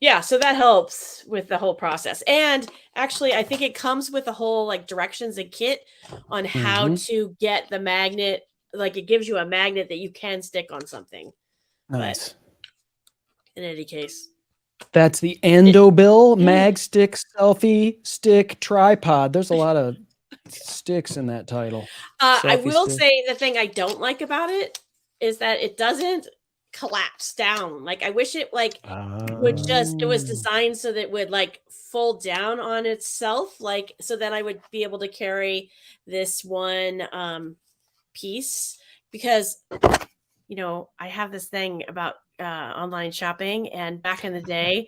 yeah, so that helps with the whole process. And actually, I think it comes with a whole like directions and kit on how to get the magnet. Like, it gives you a magnet that you can stick on something. Nice. But in any case, that's the Endobill Mag Stick Selfie Stick Tripod. There's a lot of sticks in that title. I will say the thing I don't like about it is that it doesn't collapse down. Like, I wish it would just, it was designed so that it would like fold down on itself, like, so that I would be able to carry this one piece, because, you know, I have this thing about online shopping, and back in the day,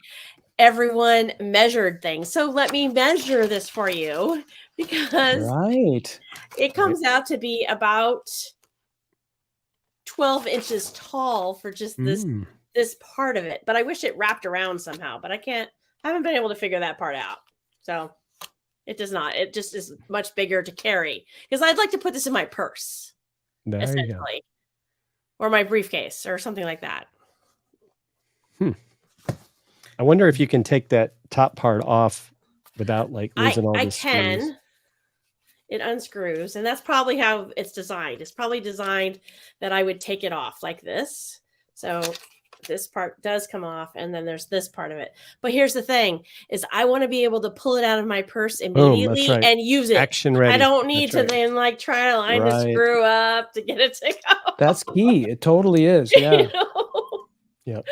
everyone measured things. So let me measure this for you, because it comes out to be about 12 inches tall for just this part of it. But I wish it wrapped around somehow, but I haven't been able to figure that part out. So it does not. It just is much bigger to carry, because I'd like to put this in my purse, essentially, or my briefcase or something like that. I wonder if you can take that top part off without like losing all the I can. screws. It unscrews, and that's probably how it's designed. It's probably designed that I would take it off like this. So this part does come off, and then there's this part of it. But here's the thing, is I want to be able to pull it out of my purse immediately and use it. Action ready. I don't need to then like try to line the screw up to get it to go. That's key. It totally is. Yeah. You know? Yep.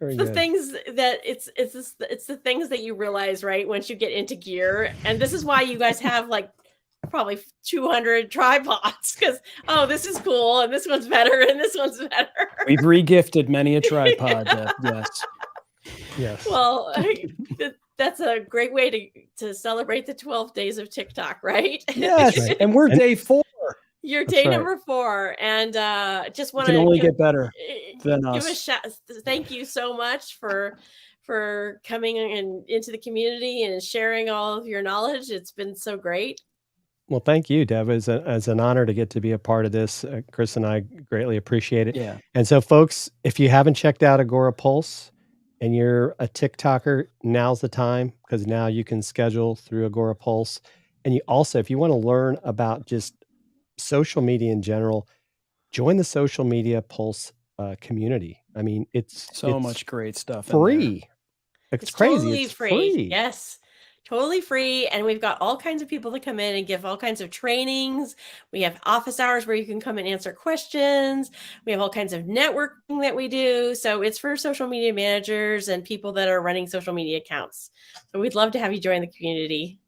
The things that it's the things that you realize, right, once you get into gear. And this is why you guys have like probably 200 tripods, because this is cool, and this one's better, and this one's better. We've regifted many a tripod. Yes. Well, that's a great way to celebrate the 12 days of TikTok, right? Yes. And we're day 4. You're day number 4, and just want to only get better than us. Thank you so much for coming into the community and sharing all of your knowledge. It's been so great. Well, thank you, Deb. It's an honor to get to be a part of this. Chris and I greatly appreciate it. Yeah. And so, folks, if you haven't checked out Agora Pulse, and you're a TikToker, now's the time, because now you can schedule through Agora Pulse. And you also, if you want to learn about just social media in general, join the Social Media Pulse community. I mean, it's much great stuff. Free. It's crazy. Totally It's free. free. Yes. Totally free. And we've got all kinds of people that come in and give all kinds of trainings. We have office hours where you can come and answer questions. We have all kinds of networking that we do. So it's for social media managers and people that are running social media accounts. So we'd love to have you join the community.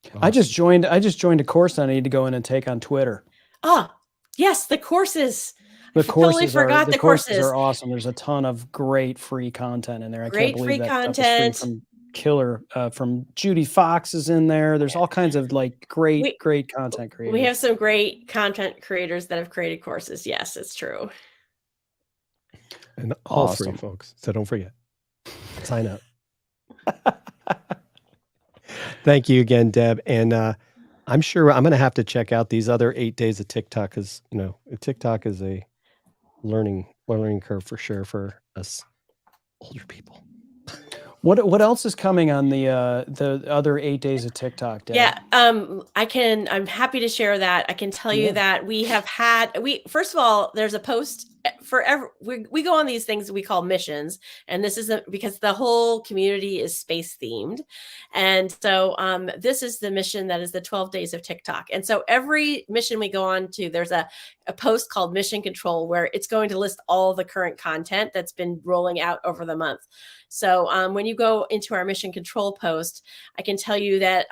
Awesome. I just joined a course I need to go in and take on Twitter. Oh, yes, the courses. The totally forgot the courses are awesome. There's a ton of great free content in there. I Great can't believe free that stuff is content. free from Killer, from Judy Fox is in there. There's all kinds of like great content creators. We have some great content creators that have created courses. Yes, it's true. And all free, Awesome. folks. So don't forget. Sign up. Thank you again, Deb. And I'm sure I'm going to have to check out these other 8 days of TikTok, because TikTok is a learning curve for sure for us older people. What else is coming on the other 8 days of TikTok, Deb? Yeah, I'm happy to share that. I can tell you that first of all, there's a post for we go on these things we call missions, and this is because the whole community is space themed. And so this is the mission that is the 12 days of TikTok. And so every mission we go on to, there's a post called Mission Control, where it's going to list all the current content that's been rolling out over the month. So when you go into our Mission Control post, I can tell you that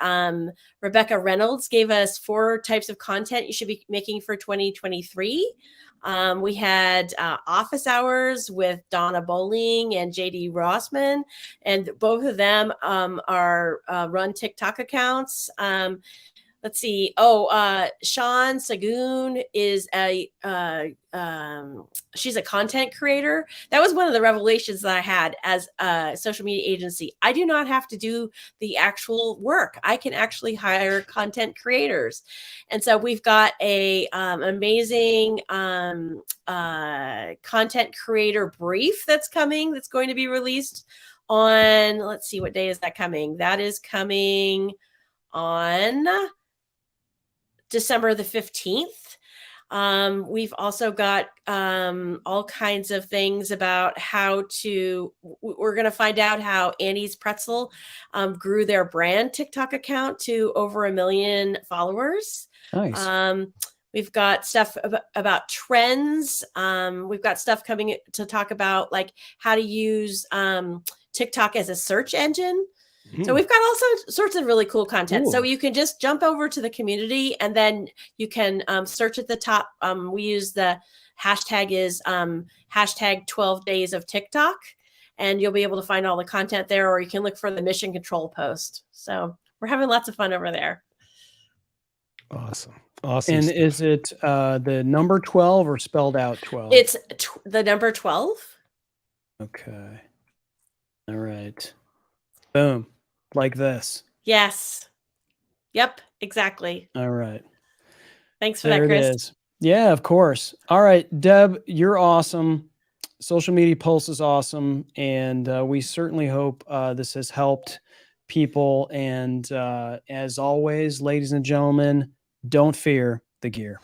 Rebecca Reynolds gave us 4 types of content you should be making for 2023. We had office hours with Donna Bowling and JD Rossman, and both of them are run TikTok accounts. Let's see. Sean Sagoon is she's a content creator. That was one of the revelations that I had as a social media agency. I do not have to do the actual work. I can actually hire content creators. And so we've got a amazing content creator brief that's coming, that's going to be released on, let's see, what day is that coming? That is coming on December the 15th. We've also got all kinds of things about we're going to find out how Annie's Pretzel grew their brand TikTok account to over 1 million followers. Nice. We've got stuff about trends. We've got stuff coming to talk about like how to use TikTok as a search engine. So we've got all sorts of really cool content. Cool. So you can just jump over to the community, and then you can search at the top. We use the hashtag is hashtag 12 days of TikTok, and you'll be able to find all the content there, or you can look for the Mission Control post. So we're having lots of fun over there. Awesome. And stuff. is it the number 12 or spelled out 12? It's the number 12. Okay. All right. Boom. Like this. Yes. Yep, exactly. All right. Thanks for There that, Chris. it is. Yeah, of course. All right, Deb, you're awesome. Social Media Pulse is awesome. And we certainly hope this has helped people. And as always, ladies and gentlemen, don't fear the gear.